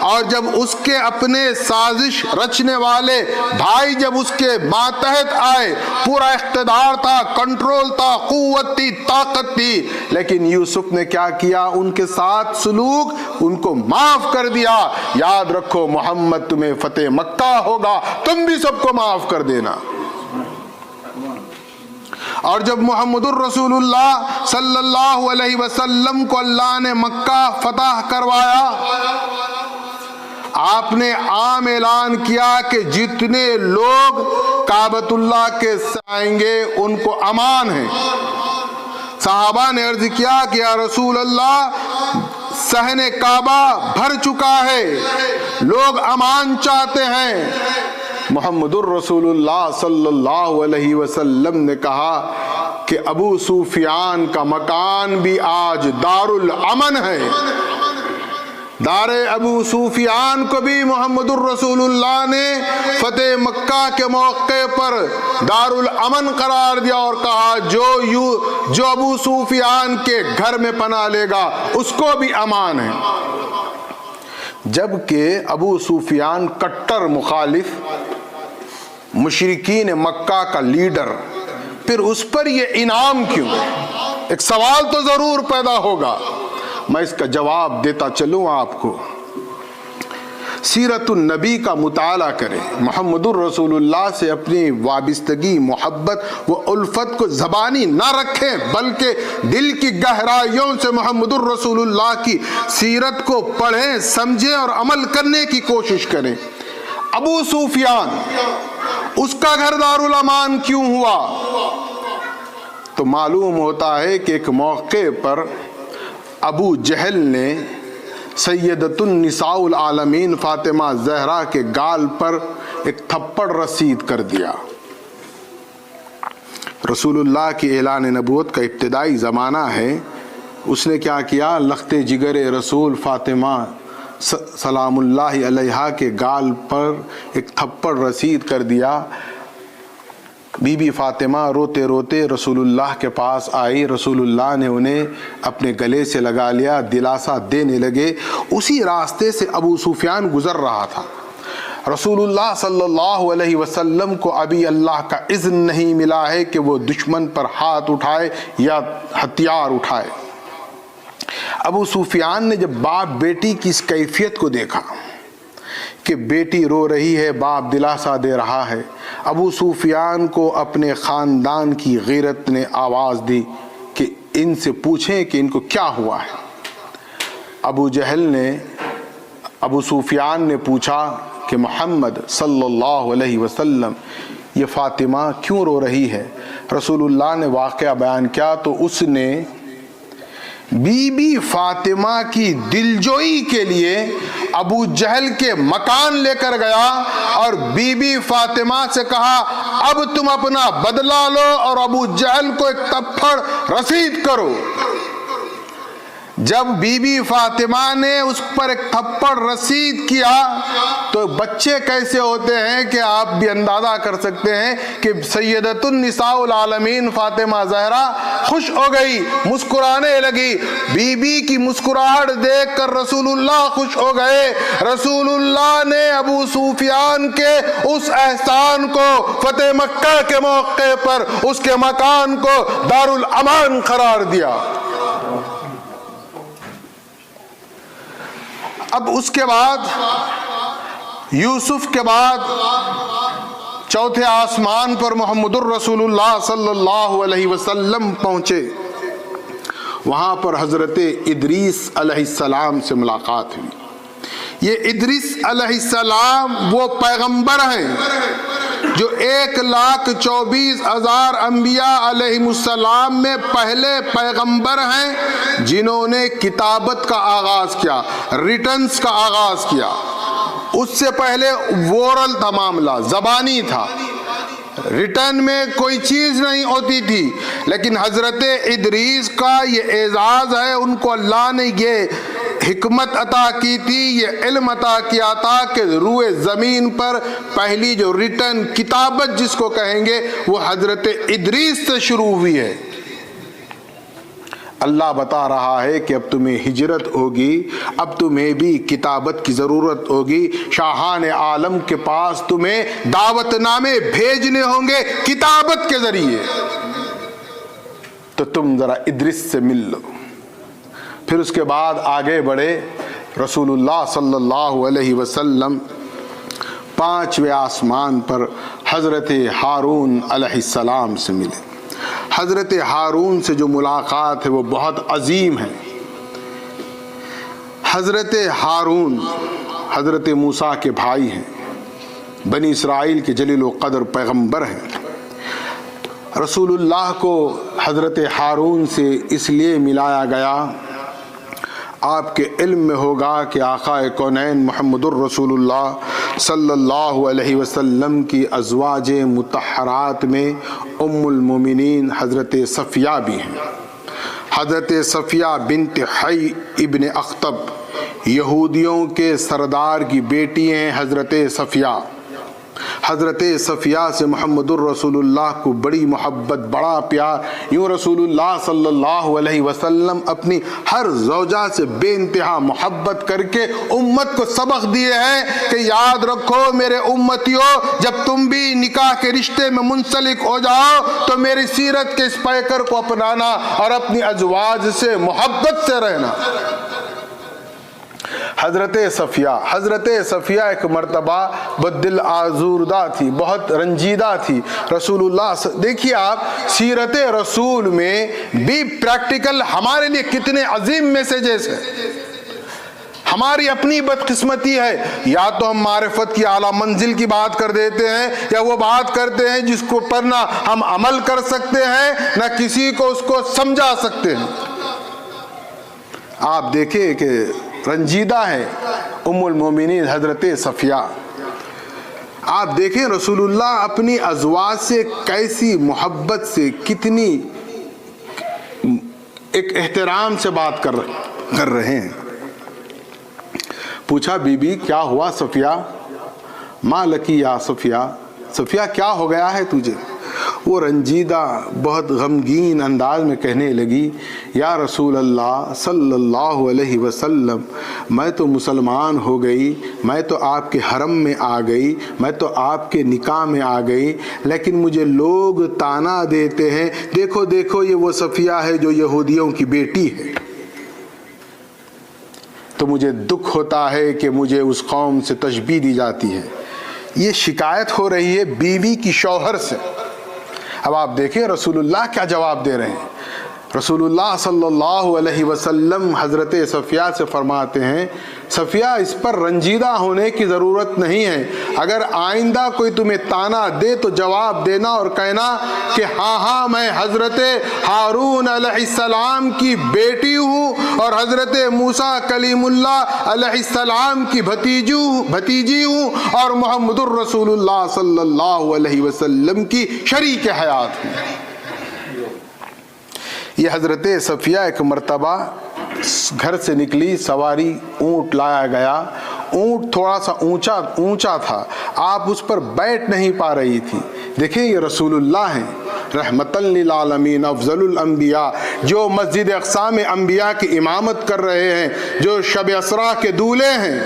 اور جب اس کے اپنے سازش رچنے والے بھائی جب اس کے ماتحت آئے، پورا اقتدار تھا، کنٹرول تھا، قوت تھی، طاقت تھی، لیکن یوسف نے کیا کیا؟ ان کے ساتھ سلوک، ان کو معاف کر دیا۔ یاد رکھو محمد تمہیں فتح مکہ ہوگا، تم بھی سب کو معاف کر دینا۔ اور جب محمد الرسول اللہ صلی اللہ علیہ وسلم کو اللہ نے مکہ فتح کروایا، آپ نے عام اعلان کیا کہ جتنے لوگ کعبۃ اللہ کے آئیں گے ان کو امان ہے۔ صحابہ نے عرض کیا کہ یا رسول اللہ صحن کعبہ بھر چکا ہے، لوگ امان چاہتے ہیں۔ محمد الرسول اللہ صلی اللہ علیہ وسلم نے کہا کہ ابو سفیان کا مکان بھی آج دار الامن ہے۔ دار ابو سفیان کو بھی محمد الرسول اللہ نے فتح مکہ کے موقع پر دار الامن قرار دیا اور کہا جو ابو سفیان کے گھر میں پناہ لے گا اس کو بھی امان ہے۔ جبکہ ابو سفیان کٹر مخالف، مشرکین مکہ کا لیڈر، پھر اس پر یہ انعام کیوں؟ ایک سوال تو ضرور پیدا ہوگا، میں اس کا جواب دیتا چلوں آپ کو۔ سیرت النبی کا مطالعہ کریں، محمد الرسول اللہ سے اپنی وابستگی، محبت و الفت کو زبانی نہ رکھیں، بلکہ دل کی گہرائیوں سے محمد الرسول اللہ کی سیرت کو پڑھیں، سمجھیں اور عمل کرنے کی کوشش کریں۔ ابو سفیان، اس کا گھر دار الامان کیوں ہوا؟ تو معلوم ہوتا ہے کہ ایک موقع پر ابو جہل نے سیدۃ النساء العالمین فاطمہ زہرا کے گال پر ایک تھپڑ رسید کر دیا۔ رسول اللہ کی اعلان نبوت کا ابتدائی زمانہ ہے، اس نے کیا کیا؟ لخت جگر رسول فاطمہ سلام اللہ علیہا کے گال پر ایک تھپڑ رسید کر دیا۔ بی بی فاطمہ روتے روتے رسول اللہ کے پاس آئی، رسول اللہ نے انہیں اپنے گلے سے لگا لیا، دلاسا دینے لگے۔ اسی راستے سے ابو سفیان گزر رہا تھا۔ رسول اللہ صلی اللہ علیہ وسلم کو ابھی اللہ کا اذن نہیں ملا ہے کہ وہ دشمن پر ہاتھ اٹھائے یا ہتھیار اٹھائے۔ ابو سفیان نے جب باپ بیٹی کی اس کیفیت کو دیکھا کہ بیٹی رو رہی ہے، باپ دلاسا دے رہا ہے، ابو سفیان کو اپنے خاندان کی غیرت نے آواز دی کہ ان سے پوچھیں کہ ان کو کیا ہوا ہے۔ ابو جہل نے ابو سفیان نے پوچھا کہ محمد صلی اللہ علیہ وسلم یہ فاطمہ کیوں رو رہی ہے؟ رسول اللہ نے واقعہ بیان کیا تو اس نے بی بی فاطمہ کی دلجوئی کے لیے ابو جہل کے مکان لے کر گیا اور بی بی فاطمہ سے کہا اب تم اپنا بدلہ لو اور ابو جہل کو ایک تھپڑ رسید کرو۔ جب بی بی فاطمہ نے اس پر ایک تھپڑ رسید کیا تو بچے کیسے ہوتے ہیں کہ آپ بھی اندازہ کر سکتے ہیں کہ سیدۃ النساء العالمین فاطمہ زہرا خوش ہو گئی، مسکرانے لگی. بی بی کی مسکراہٹ دیکھ کر رسول اللہ خوش ہو گئے. رسول اللہ نے ابو سفیان کے اس احسان کو فتح مکہ کے موقع پر اس کے مکان کو دارالامان قرار دیا. اب اس کے بعد یوسف کے بعد چوتھے آسمان پر محمد الرسول اللہ صلی اللہ علیہ وسلم پہنچے. وہاں پر حضرت ادریس علیہ السلام سے ملاقات ہوئی. یہ ادریس علیہ السلام وہ پیغمبر ہیں جو 1,24,000 انبیاء علیہ السلام میں پہلے پیغمبر ہیں جنہوں نے کتابت کا آغاز کیا، ریٹنز کا آغاز کیا. اس سے پہلے وورل تھا، معاملہ زبانی تھا، ریٹن میں کوئی چیز نہیں ہوتی تھی. لیکن حضرت ادریس کا یہ اعزاز ہے، ان کو اللہ نے یہ حکمت عطا کی تھی، یہ علم عطا کیا تھا کہ روئے زمین پر پہلی جو ریٹن کتابت جس کو کہیں گے وہ حضرت ادریس سے شروع ہوئی ہے. اللہ بتا رہا ہے کہ اب تمہیں ہجرت ہوگی، اب تمہیں بھی کتابت کی ضرورت ہوگی، شاہان عالم کے پاس تمہیں دعوت نامے بھیجنے ہوں گے کتابت کے ذریعے، تو تم ذرا ادریس سے مل لو. پھر اس کے بعد آگے بڑھے. رسول اللہ صلی اللہ علیہ وسلم 5ویں آسمان پر حضرت ہارون علیہ السلام سے ملے. حضرت ہارون سے جو ملاقات ہے وہ بہت عظیم ہے. حضرت ہارون حضرت موسیٰ کے بھائی ہیں، بنی اسرائیل کے جلیل و قدر پیغمبر ہیں. رسول اللہ کو حضرت ہارون سے اس لیے ملایا گیا، آپ کے علم میں ہوگا کہ آقا کونین محمد الرسول اللہ صلی اللہ علیہ وسلم کی ازواج مطہرات میں ام المومنین حضرت صفیہ بھی ہیں. حضرت صفیہ بنت حی ابن اخطب یہودیوں کے سردار کی بیٹی ہیں. حضرت صفیہ سے محمد الرسول اللہ کو بڑی محبت، بڑا پیار. یوں رسول اللہ صلی اللہ علیہ وسلم اپنی ہر زوجہ سے بے انتہا محبت کر کے امت کو سبق دیے ہیں کہ یاد رکھو میرے امتیوں، جب تم بھی نکاح کے رشتے میں منسلک ہو جاؤ تو میری سیرت کے اس پیکر کو اپنانا اور اپنی ازواج سے محبت سے رہنا. حضرت صفیہ ایک مرتبہ بدل آزوردہ تھی، بہت رنجیدہ تھی. رسول اللہ دیکھیے آپ سیرت رسول میں بھی پریکٹیکل ہمارے لیے کتنے عظیم میسیجز ہیں. ہماری اپنی بدقسمتی ہے، یا تو ہم معرفت کی اعلیٰ منزل کی بات کر دیتے ہیں یا وہ بات کرتے ہیں جس کو پر نہ ہم عمل کر سکتے ہیں نہ کسی کو اس کو سمجھا سکتے ہیں. آپ دیکھیں کہ رنجیدہ ہے ام المومنین حضرت صفیہ. آپ دیکھیں رسول اللہ اپنی ازواج سے کیسی محبت سے، کتنی ایک احترام سے بات کر رہے ہیں. پوچھا بی بی کیا ہوا صفیہ؟ ما لکی یا صفیہ کیا ہو گیا ہے تجھے؟ وہ رنجیدہ بہت غمگین انداز میں کہنے لگی، یا رسول اللہ صلی اللہ علیہ وسلم میں تو مسلمان ہو گئی، میں تو آپ کے حرم میں آ گئی، میں تو آپ کے نکاح میں آ گئی، لیکن مجھے لوگ تانا دیتے ہیں، دیکھو دیکھو یہ وہ صفیہ ہے جو یہودیوں کی بیٹی ہے. تو مجھے دکھ ہوتا ہے کہ مجھے اس قوم سے تشبیہ دی جاتی ہے. یہ شکایت ہو رہی ہے بیوی کی شوہر سے. اب آپ دیکھیں رسول اللہ کیا جواب دے رہے ہیں. رسول اللہ صلی اللہ علیہ وسلم حضرت صفیہ سے فرماتے ہیں، صفیہ اس پر رنجیدہ ہونے کی ضرورت نہیں ہے. اگر آئندہ کوئی تمہیں تانا دے تو جواب دینا اور کہنا کہ ہاں میں حضرت ہارون علیہ السلام کی بیٹی ہوں اور حضرت موسیٰ کلیم اللہ علیہ السلام کی بھتیجی ہوں اور محمد الرسول اللہ صلی اللہ علیہ وسلم کی شریک حیات ہوں. یہ حضرت صفیہ ایک مرتبہ گھر سے نکلی سواری، اونٹ لایا گیا، اونٹ تھوڑا سا اونچا تھا، آپ اس پر بیٹھ نہیں پا رہی تھی۔ دیکھیں یہ رسول اللہ ہیں، رحمت للعالمین، افضل الانبیاء، جو مسجد اقصیٰ میں انبیاء کی امامت کر رہے ہیں، جو شب اسریٰ کے دولے ہیں،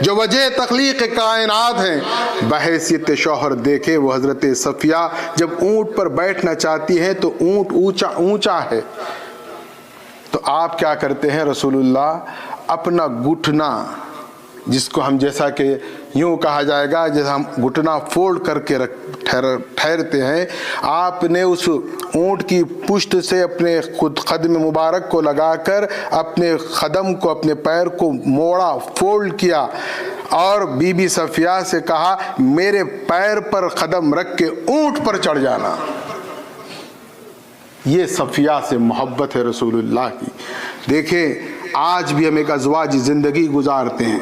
جو وجہ تخلیق کائنات ہیں، بحیثیت شوہر دیکھے وہ حضرت صفیہ جب اونٹ پر بیٹھنا چاہتی ہیں تو اونٹ اونچا ہے، تو آپ کیا کرتے ہیں رسول اللہ؟ اپنا گھٹنا، جس کو ہم جیسا کہ یوں کہا جائے گا جیسا ہم گھٹنا فولڈ کر کے ٹھہرتے ہیں، آپ نے اس اونٹ کی پشت سے اپنے قدم مبارک کو لگا کر اپنے قدم کو، اپنے پیر کو موڑا، فولڈ کیا، اور بی بی صفیہ سے کہا میرے پیر پر قدم رکھ کے اونٹ پر چڑھ جانا۔ یہ صفیہ سے محبت ہے رسول اللہ کی۔ دیکھیں آج بھی ہم ایک ازواجی زندگی گزارتے ہیں،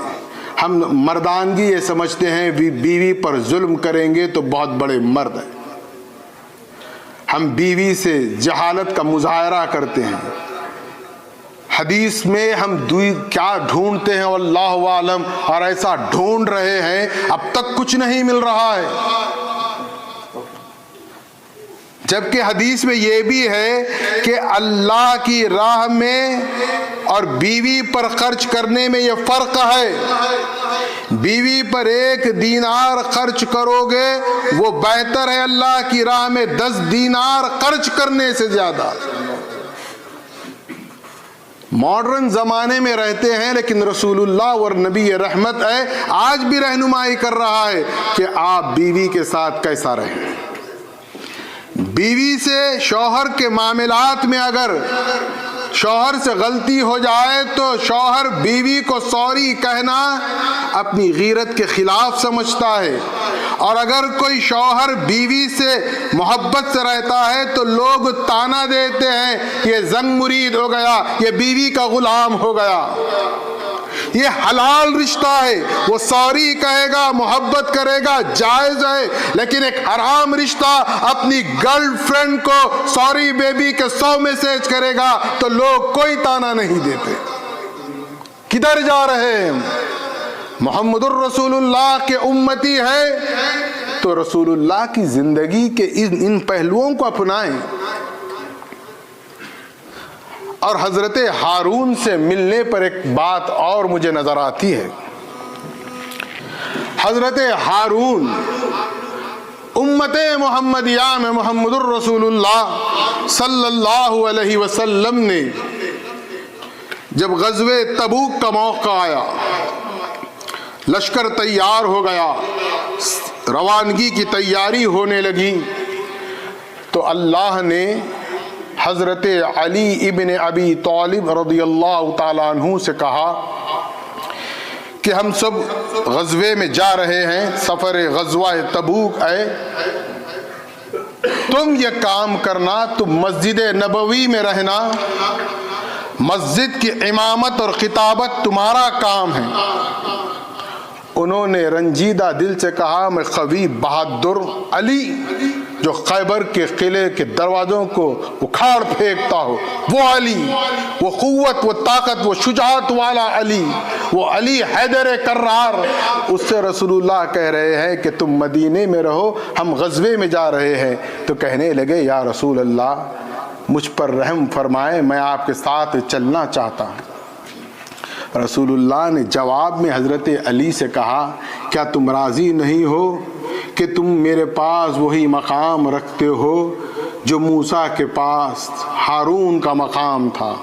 ہم مردانگی یہ سمجھتے ہیں بیوی پر ظلم کریں گے تو بہت بڑے مرد ہیں، ہم بیوی سے جہالت کا مظاہرہ کرتے ہیں۔ حدیث میں ہم کیا ڈھونڈتے ہیں واللہ عالم، اور ایسا ڈھونڈ رہے ہیں اب تک کچھ نہیں مل رہا ہے، جبکہ حدیث میں یہ بھی ہے کہ اللہ کی راہ میں اور بیوی پر خرچ کرنے میں یہ فرق ہے۔ بیوی پر 1 دینار خرچ کرو گے وہ بہتر ہے اللہ کی راہ میں 10 دینار خرچ کرنے سے زیادہ۔ ماڈرن زمانے میں رہتے ہیں لیکن رسول اللہ اور نبی رحمت ہے آج بھی رہنمائی کر رہا ہے کہ آپ بیوی کے ساتھ کیسا رہیں۔ بیوی سے شوہر کے معاملات میں اگر شوہر سے غلطی ہو جائے تو شوہر بیوی کو سوری کہنا اپنی غیرت کے خلاف سمجھتا ہے، اور اگر کوئی شوہر بیوی سے محبت سے رہتا ہے تو لوگ تانا دیتے ہیں یہ زنگ مرید ہو گیا، یہ بیوی کا غلام ہو گیا۔ یہ حلال رشتہ ہے، وہ سوری کہے گا، محبت کرے گا، جائز ہے، لیکن ایک حرام رشتہ اپنی گرل فرینڈ کو سوری بیبی کے 100 میسج کرے گا تو لوگ کوئی تانا نہیں دیتے۔ کدھر جا رہے ہیں؟ محمد الرسول اللہ کے امتی ہے تو رسول اللہ کی زندگی کے ان پہلوؤں کو اپنائیں۔ اور حضرت ہارون سے ملنے پر ایک بات اور مجھے نظر آتی ہے۔ حضرت ہارون امت محمدیہ میں محمد الرسول اللہ صلی اللہ علیہ وسلم نے جب غزوہ تبوک کا موقع آیا، لشکر تیار ہو گیا، روانگی کی تیاری ہونے لگی، تو اللہ نے حضرت علی ابن ابی طالب رضی اللہ تعالیٰ عنہ سے کہا کہ ہم سب غزوے میں جا رہے ہیں، سفر غزوہ تبوک ہے، تم یہ کام کرنا، تم مسجد نبوی میں رہنا، مسجد کی امامت اور خطابت تمہارا کام ہے۔ انہوں نے رنجیدہ دل سے کہا میں قوی بہادر علی جو خیبر کے قلعے کے دروازوں کو اکھاڑ پھینکتا ہو، وہ علی، وہ قوت، وہ طاقت، وہ شجاعت والا علی، وہ علی حیدر کرار۔ اس سے رسول اللہ کہہ رہے ہیں کہ تم مدینے میں رہو، ہم غزوے میں جا رہے ہیں۔ تو کہنے لگے یا رسول اللہ مجھ پر رحم فرمائے، میں آپ کے ساتھ چلنا چاہتا ہوں۔ رسول اللہ نے جواب میں حضرت علی سے کہا کیا تم راضی نہیں ہو کہ تم میرے پاس وہی مقام رکھتے ہو جو موسیٰ کے پاس ہارون کا مقام تھا،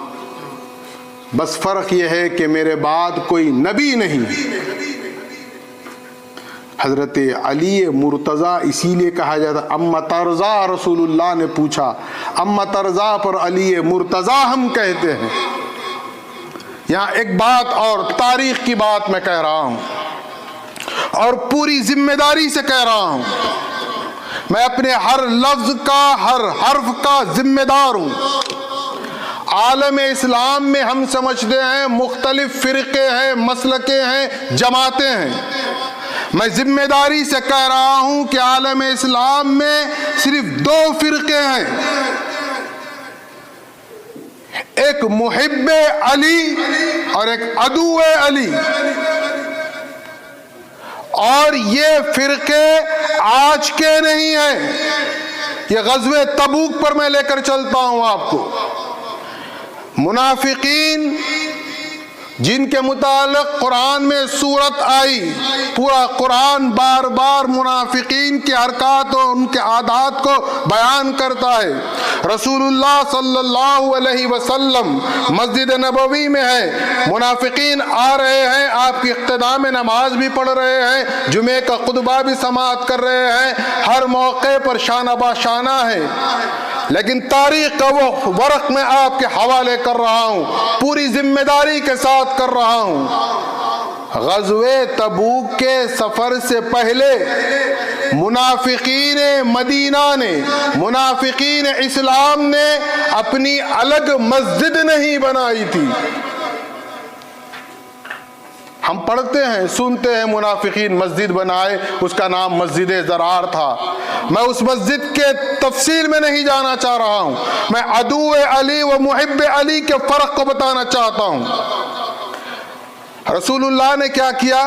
بس فرق یہ ہے کہ میرے بعد کوئی نبی نہیں۔ حضرت علی مرتضیٰ اسی لیے کہا جاتا، اما ترضا، رسول اللہ نے پوچھا، اما ترضا پر علی مرتضیٰ ہم کہتے ہیں۔ یہاں ایک بات اور تاریخ کی بات میں کہہ رہا ہوں اور پوری ذمہ داری سے کہہ رہا ہوں، میں اپنے ہر لفظ کا، ہر حرف کا ذمہ دار ہوں۔ عالم اسلام میں ہم سمجھتے ہیں مختلف فرقے ہیں، مسلکیں ہیں، جماعتیں ہیں، میں ذمہ داری سے کہہ رہا ہوں کہ عالم اسلام میں صرف 2 فرقے ہیں، ایک ایک محب علی اور ایک عدو علی. اور یہ فرقے آج کے نہیں ہیں، یہ غزوہ تبوک پر میں لے کر چلتا ہوں آپ کو. منافقین جن کے متعلق قرآن میں سورت آئی، پورا قرآن بار بار منافقین کے حرکات اور ان کے عادات کو بیان کرتا ہے. رسول اللہ صلی اللہ علیہ وسلم مسجد نبوی میں ہے، منافقین آ رہے ہیں، آپ کی اقتداء میں نماز بھی پڑھ رہے ہیں، جمعے کا خطبہ بھی سماعت کر رہے ہیں، ہر موقع پر شانہ بہ شانہ ہے. لیکن تاریخ کا وہ ورق میں آپ کے حوالے کر رہا ہوں، پوری ذمہ داری کے ساتھ کر رہا ہوں. غزوہ تبوک کے سفر سے پہلے منافقین مدینہ نے، منافقین اسلام نے اپنی الگ مسجد نہیں بنائی تھی. ہم پڑھتے ہیں، سنتے ہیں منافقین مسجد بنائے، اس کا نام مسجد ضرار تھا. میں اس مسجد کے تفصیل میں نہیں جانا چاہ رہا ہوں، میں عدو علی و محب علی کے فرق کو بتانا چاہتا ہوں. رسول اللہ نے کیا کیا؟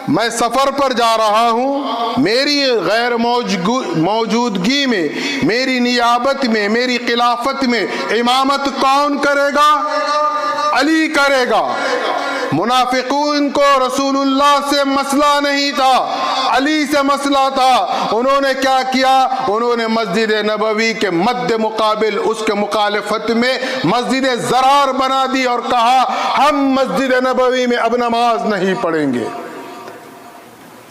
میں سفر پر جا رہا ہوں، میری غیر موجودگی میں، میری نیابت میں، میری خلافت میں امامت کون کرے گا؟ علی کرے گا. منافقین کو رسول اللہ سے مسئلہ نہیں تھا، علی سے مسئلہ تھا. انہوں نے کیا کیا؟ انہوں نے مسجد نبوی کے مد مقابل اس کے مخالفت میں مسجد ضرار بنا دی اور کہا ہم مسجد نبوی میں اب نماز نہیں پڑھیں گے.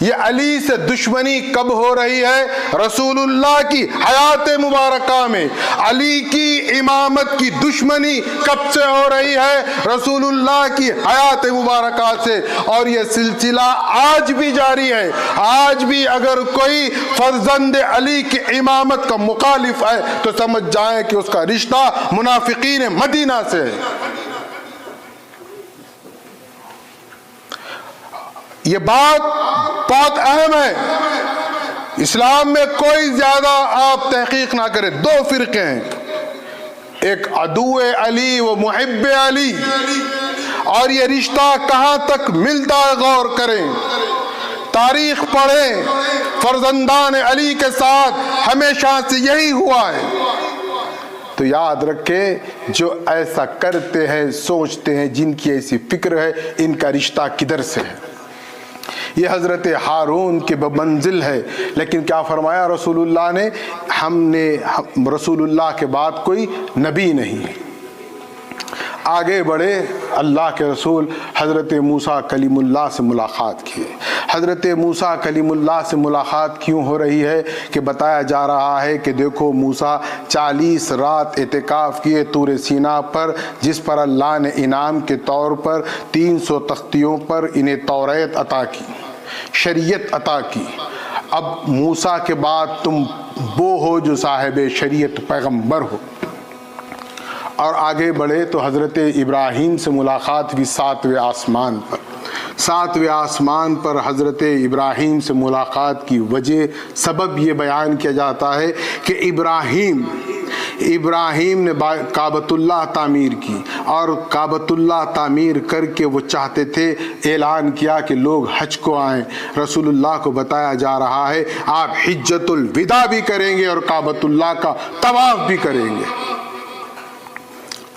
یہ علی سے دشمنی کب ہو رہی ہے؟ رسول اللہ کی حیات مبارکہ میں. علی کی امامت کی دشمنی کب سے ہو رہی ہے؟ رسول اللہ کی حیات مبارکہ سے. اور یہ سلسلہ آج بھی جاری ہے. آج بھی اگر کوئی فرزند علی کی امامت کا مخالف ہے تو سمجھ جائیں کہ اس کا رشتہ منافقین مدینہ سے ہے. یہ بات بہت اہم ہے. اسلام میں کوئی زیادہ آپ تحقیق نہ کریں. دو فرقے ہیں، ایک عدو علی و محب علی، اور یہ رشتہ کہاں تک ملتا ہے غور کریں، تاریخ پڑھیں. فرزندان علی کے ساتھ ہمیشہ سے یہی ہوا ہے. تو یاد رکھے جو ایسا کرتے ہیں، سوچتے ہیں، جن کی ایسی فکر ہے، ان کا رشتہ کدھر سے ہے؟ یہ حضرت ہارون کی بمنزل ہے. لیکن کیا فرمایا رسول اللہ نے؟ رسول اللہ کے بعد کوئی نبی نہیں ہے. آگے بڑھے. اللہ کے رسول حضرت موسیٰ کلیم اللہ سے ملاقات کیے. حضرت موسیٰ کلیم اللہ سے ملاقات کیوں ہو رہی ہے کہ بتایا جا رہا ہے کہ دیکھو موسیٰ 40 رات اعتکاف کیے طور سینا پر، جس پر اللہ نے انعام کے طور پر 300 تختیوں پر انہیں توریت عطا کی، شریعت عطا کی. اب موسیٰ کے بعد تم وہ ہو جو صاحب شریعت پیغمبر ہو. اور آگے بڑھے تو حضرت ابراہیم سے ملاقات بھی 7ویں آسمان پر. 7ویں آسمان پر حضرت ابراہیم سے ملاقات کی وجہ، سبب یہ بیان کیا جاتا ہے کہ ابراہیم نے کعبۃ اللہ تعمیر کی، اور کعبۃ اللہ تعمیر کر کے وہ چاہتے تھے، اعلان کیا کہ لوگ حج کو آئیں. رسول اللہ کو بتایا جا رہا ہے آپ حجۃ الوداع بھی کریں گے اور کعبۃ اللہ کا طواف بھی کریں گے.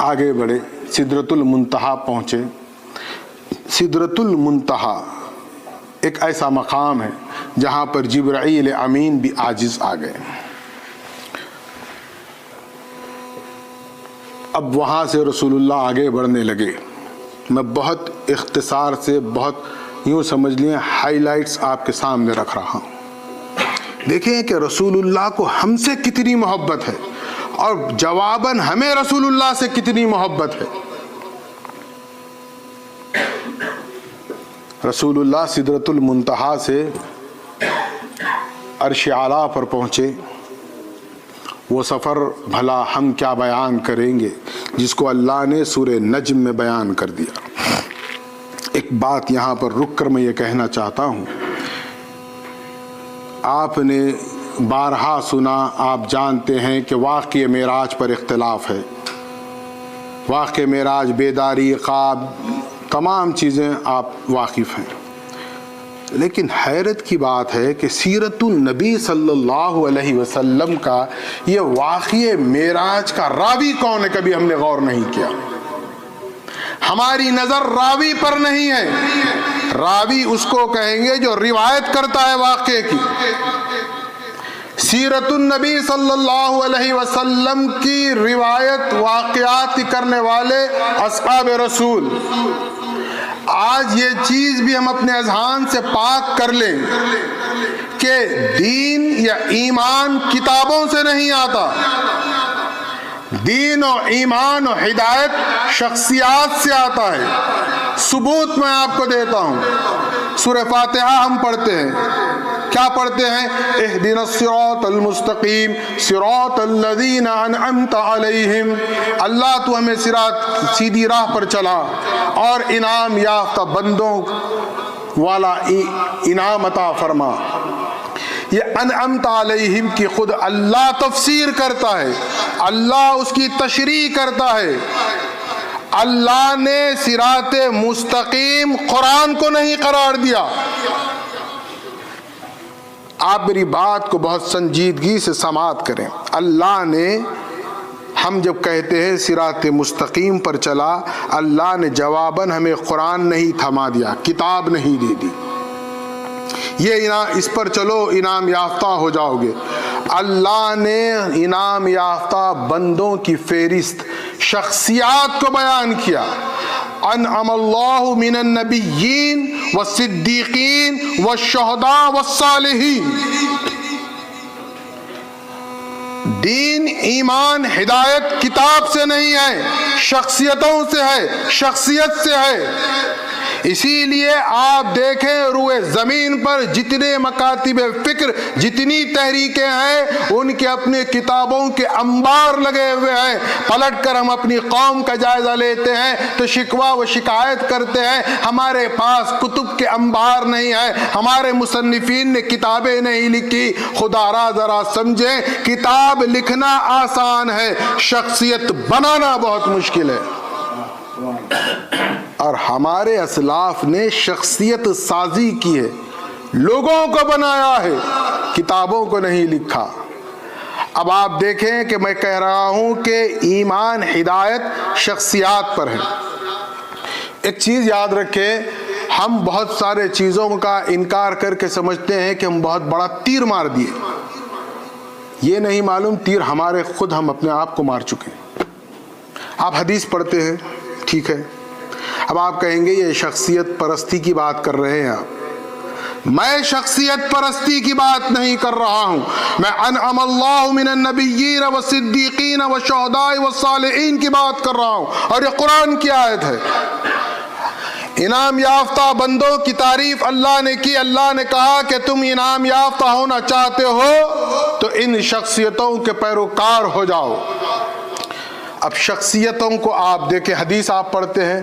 آگے بڑھے. سدرۃ المنتہا پہنچے. سدرۃ المنتہا ایک ایسا مقام ہے جہاں پر جبرائیل امین بھی عاجز آ گئے. اب وہاں سے رسول اللہ آگے بڑھنے لگے. میں بہت اختصار سے، بہت یوں سمجھ لیں ہائی لائٹس آپ کے سامنے رکھ رہا ہوں. دیکھیں کہ رسول اللہ کو ہم سے کتنی محبت ہے اور جواباً ہمیں رسول اللہ سے کتنی محبت ہے. رسول اللہ سدرۃ المنتہا سے عرش اعلیٰ پر پہنچے. وہ سفر بھلا ہم کیا بیان کریں گے جس کو اللہ نے سورہ نجم میں بیان کر دیا. ایک بات یہاں پر رک کر میں یہ کہنا چاہتا ہوں. آپ نے بارہا سنا، آپ جانتے ہیں کہ واقعہ معراج پر اختلاف ہے. واقع معراج، بیداری، خواب، تمام چیزیں آپ واقف ہیں. لیکن حیرت کی بات ہے کہ سیرت النبی صلی اللہ علیہ وسلم کا یہ واقعہ معراج کا راوی کون ہے، کبھی ہم نے غور نہیں کیا. ہماری نظر راوی پر نہیں ہے. راوی اس کو کہیں گے جو روایت کرتا ہے واقعے کی. سیرت النبی صلی اللہ علیہ وسلم کی روایت واقعات کرنے والے اصحاب رسول. آج یہ چیز بھی ہم اپنے اذہان سے پاک کر لیں کہ دین یا ایمان کتابوں سے نہیں آتا. دین و ایمان و ہدایت شخصیات سے آتا ہے. ثبوت میں آپ کو دیتا ہوں. سورہ فاتحہ ہم پڑھتے ہیں، کیا پڑھتے ہیں؟ اہدنا الصراط المستقیم صراط الذین انعمت علیہم. اللہ تو ہمیں صراط سیدھی راہ پر چلا اور انعام یافتہ بندوں والا انعام عطا فرما. یہ انعمت علیہم کی خود اللہ تفسیر کرتا ہے، اللہ اس کی تشریح کرتا ہے. اللہ نے صراط مستقیم قرآن کو نہیں قرار دیا. آپ میری بات کو بہت سنجیدگی سے سماعت کریں. اللہ نے، ہم جب کہتے ہیں صراط مستقیم پر چلا، اللہ نے جواباً ہمیں قرآن نہیں تھما دیا، کتاب نہیں دے دی یہ اس پر چلو انعام یافتہ ہو جاؤ گے. اللہ نے انعام یافتہ بندوں کی فہرست، شخصیات کو بیان کیا. انعم اللہ من النبیین والصدیقین والشہداء والصالحین. دین، ایمان، ہدایت کتاب سے نہیں ہے، شخصیتوں سے ہے، شخصیت سے ہے. اسی لیے آپ دیکھیں روئے زمین پر جتنے مکاتب فکر، جتنی تحریکیں ہیں، ان کے اپنے کتابوں کے انبار لگے ہوئے ہیں. پلٹ کر ہم اپنی قوم کا جائزہ لیتے ہیں تو شکوہ و شکایت کرتے ہیں ہمارے پاس کتب کے انبار نہیں ہے، ہمارے مصنفین نے کتابیں نہیں لکھی. خدا را ذرا سمجھیں، کتاب لکھنا آسان ہے، شخصیت بنانا بہت مشکل ہے. اور ہمارے اسلاف نے شخصیت سازی کی ہے، لوگوں کو بنایا ہے، کتابوں کو نہیں لکھا. اب آپ دیکھیں کہ میں کہہ رہا ہوں کہ ایمان، ہدایت شخصیات پر ہے. ایک چیز یاد رکھیں، ہم بہت سارے چیزوں کا انکار کر کے سمجھتے ہیں کہ ہم بہت بڑا تیر مار دیے. یہ نہیں معلوم تیر ہمارے خود ہم اپنے آپ کو مار چکے. آپ حدیث پڑھتے ہیں، ٹھیک ہے، اب آپ کہیں گے یہ شخصیت پرستی کی بات کر رہے ہیں آپ. میں شخصیت پرستی کی بات نہیں کر رہا ہوں، میں انعم اللہ من النبیین والصدیقین والشہداء والصالحین کی بات کر رہا ہوں. اور یہ قرآن کی آیت ہے. انعام یافتہ بندوں کی تعریف اللہ نے کی. اللہ نے کہا کہ تم انعام یافتہ ہونا چاہتے ہو تو ان شخصیتوں کے پیروکار ہو جاؤ. اب شخصیتوں کو آپ دیکھیں، حدیث آپ پڑھتے ہیں.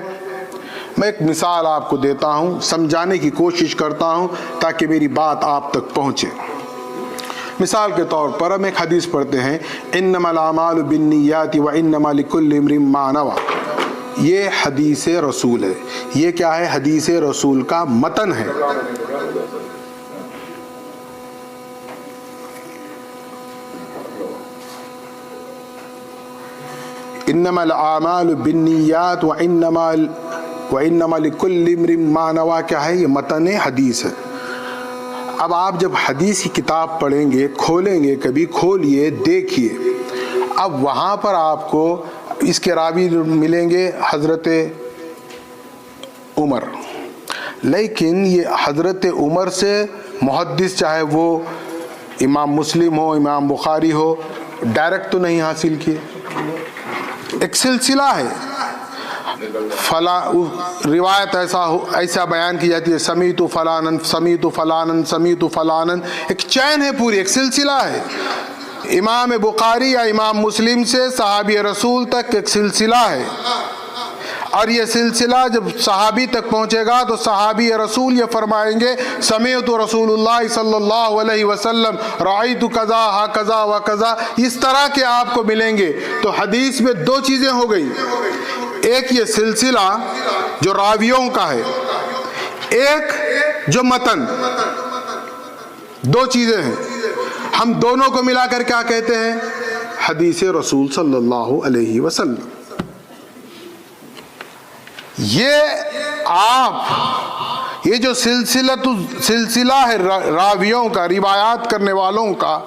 میں ایک مثال آپ کو دیتا ہوں، سمجھانے کی کوشش کرتا ہوں تاکہ میری بات آپ تک پہنچے. مثال کے طور پر ہم ایک حدیث پڑھتے ہیں، انما الاعمال بالنیات وانما لکل امرئ ما نوى. یہ حدیث رسول ہے. یہ کیا ہے؟ حدیث رسول کا متن ہے. انما الاعمال بالنیات وانما لکل امرئ ما نوى کیا ہے؟ یہ متن حدیث ہے. اب آپ جب حدیث کی کتاب پڑھیں گے، کھولیں گے، کبھی کھولیے، دیکھیے. اب وہاں پر آپ کو اس کے راوی ملیں گے حضرت عمر، لیکن یہ حضرت عمر سے محدث، چاہے وہ امام مسلم ہو، امام بخاری ہو، ڈائریکٹ تو نہیں حاصل کیے. ایک سلسلہ ہے. فلاں روایت ایسا بیان کی جاتی ہے، سمیت فلانن سمیت فلانن سمیت فلانن. ایک چین ہے، پوری ایک سلسلہ ہے. امام بخاری یا امام مسلم سے صحابی رسول تک ایک سلسلہ ہے. اور یہ سلسلہ جب صحابی تک پہنچے گا تو صحابی رسول یہ فرمائیں گے، سمعت رسول اللہ صلی اللہ علیہ وسلم، رأیت کذا ہکذا و کذا. اس طرح کے آپ کو ملیں گے. تو حدیث میں دو چیزیں ہو گئی. ایک یہ سلسلہ جو راویوں کا ہے، ایک جو متن، دو چیزیں ہیں. ہم دونوں کو ملا کر کیا کہتے ہیں؟ حدیث رسول صلی اللہ علیہ وسلم. یہ جو سلسلہ ہے راویوں کا، روایات کرنے والوں کا،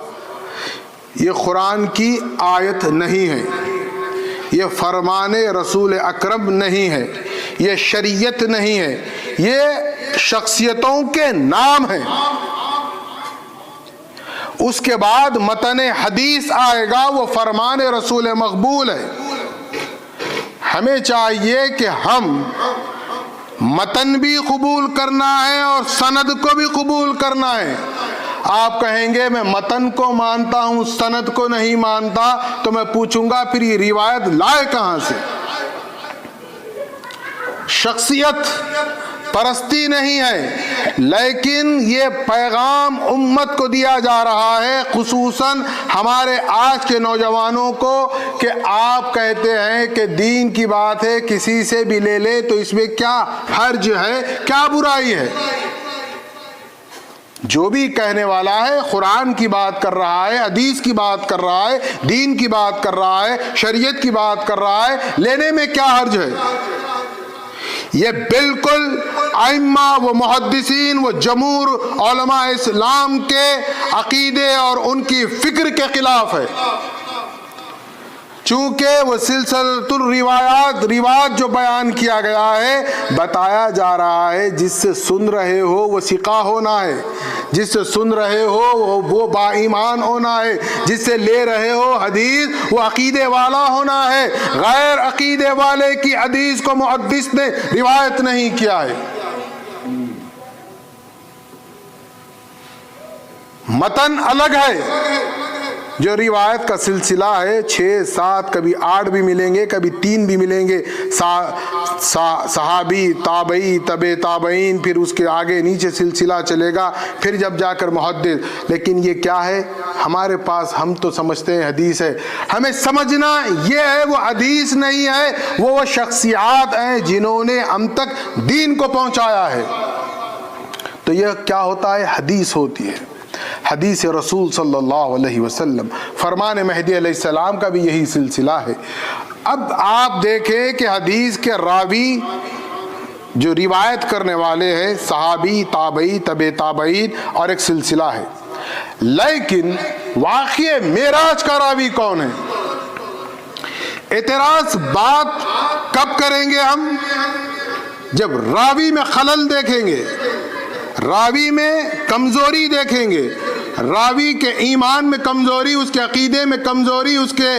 یہ قرآن کی آیت نہیں ہے، یہ فرمان رسول اکرم نہیں ہے، یہ شریعت نہیں ہے، یہ شخصیتوں کے نام ہیں. اس کے بعد متن حدیث آئے گا، وہ فرمان رسول مقبول ہے. ہمیں چاہیے کہ ہم متن بھی قبول کرنا ہے اور سند کو بھی قبول کرنا ہے. آپ کہیں گے میں متن کو مانتا ہوں سند کو نہیں مانتا، تو میں پوچھوں گا پھر یہ روایت لائے کہاں سے؟ شخصیت پرستی نہیں ہے، لیکن یہ پیغام امت کو دیا جا رہا ہے، خصوصاً ہمارے آج کے نوجوانوں کو، کہ آپ کہتے ہیں کہ دین کی بات ہے کسی سے بھی لے لے تو اس میں کیا حرج ہے، کیا برائی ہے؟ جو بھی کہنے والا ہے قرآن کی بات کر رہا ہے، حدیث کی بات کر رہا ہے، دین کی بات کر رہا ہے، شریعت کی بات کر رہا ہے، لینے میں کیا حرج ہے؟ یہ بالکل ائمہ و محدثین و جمہور علماء اسلام کے عقیدے اور ان کی فکر کے خلاف ہے. چونکہ وہ سلسلۃ الروایات، روایت جو بیان کیا گیا ہے، بتایا جا رہا ہے جس سے سن رہے ہو وہ ثقہ ہونا ہے، جس سے سن رہے ہو وہ با ایمان ہونا ہے، جس سے لے رہے ہو حدیث وہ عقیدے والا ہونا ہے. غیر عقیدے والے کی حدیث کو محدث نے روایت نہیں کیا ہے. متن الگ ہے، جو روایت کا سلسلہ ہے 6 7 کبھی 8 بھی ملیں گے، کبھی 3 بھی ملیں گے، صحابی، تابعی، تبع تابعین، پھر اس کے آگے نیچے سلسلہ چلے گا، پھر جب جا کر محدث. لیکن یہ کیا ہے ہمارے پاس؟ ہم تو سمجھتے ہیں حدیث ہے. ہمیں سمجھنا یہ ہے وہ حدیث نہیں ہے، وہ شخصیات ہیں جنہوں نے ہم تک دین کو پہنچایا ہے. تو یہ کیا ہوتا ہے؟ حدیث ہوتی ہے، حدیث رسول صلی اللہ علیہ وسلم. فرمان مہدی علیہ السلام کا بھی یہی سلسلہ ہے. اب آپ دیکھیں کہ حدیث کے راوی جو روایت کرنے والے ہیں صحابی، تابعی، تبع تابعین، اور ایک سلسلہ ہے. لیکن واقعہ معراج کا راوی کون ہے؟ اعتراض بات کب کریں گے ہم؟ جب راوی میں خلل دیکھیں گے، راوی میں کمزوری دیکھیں گے، راوی کے ایمان میں کمزوری، اس کے عقیدے میں کمزوری، اس کے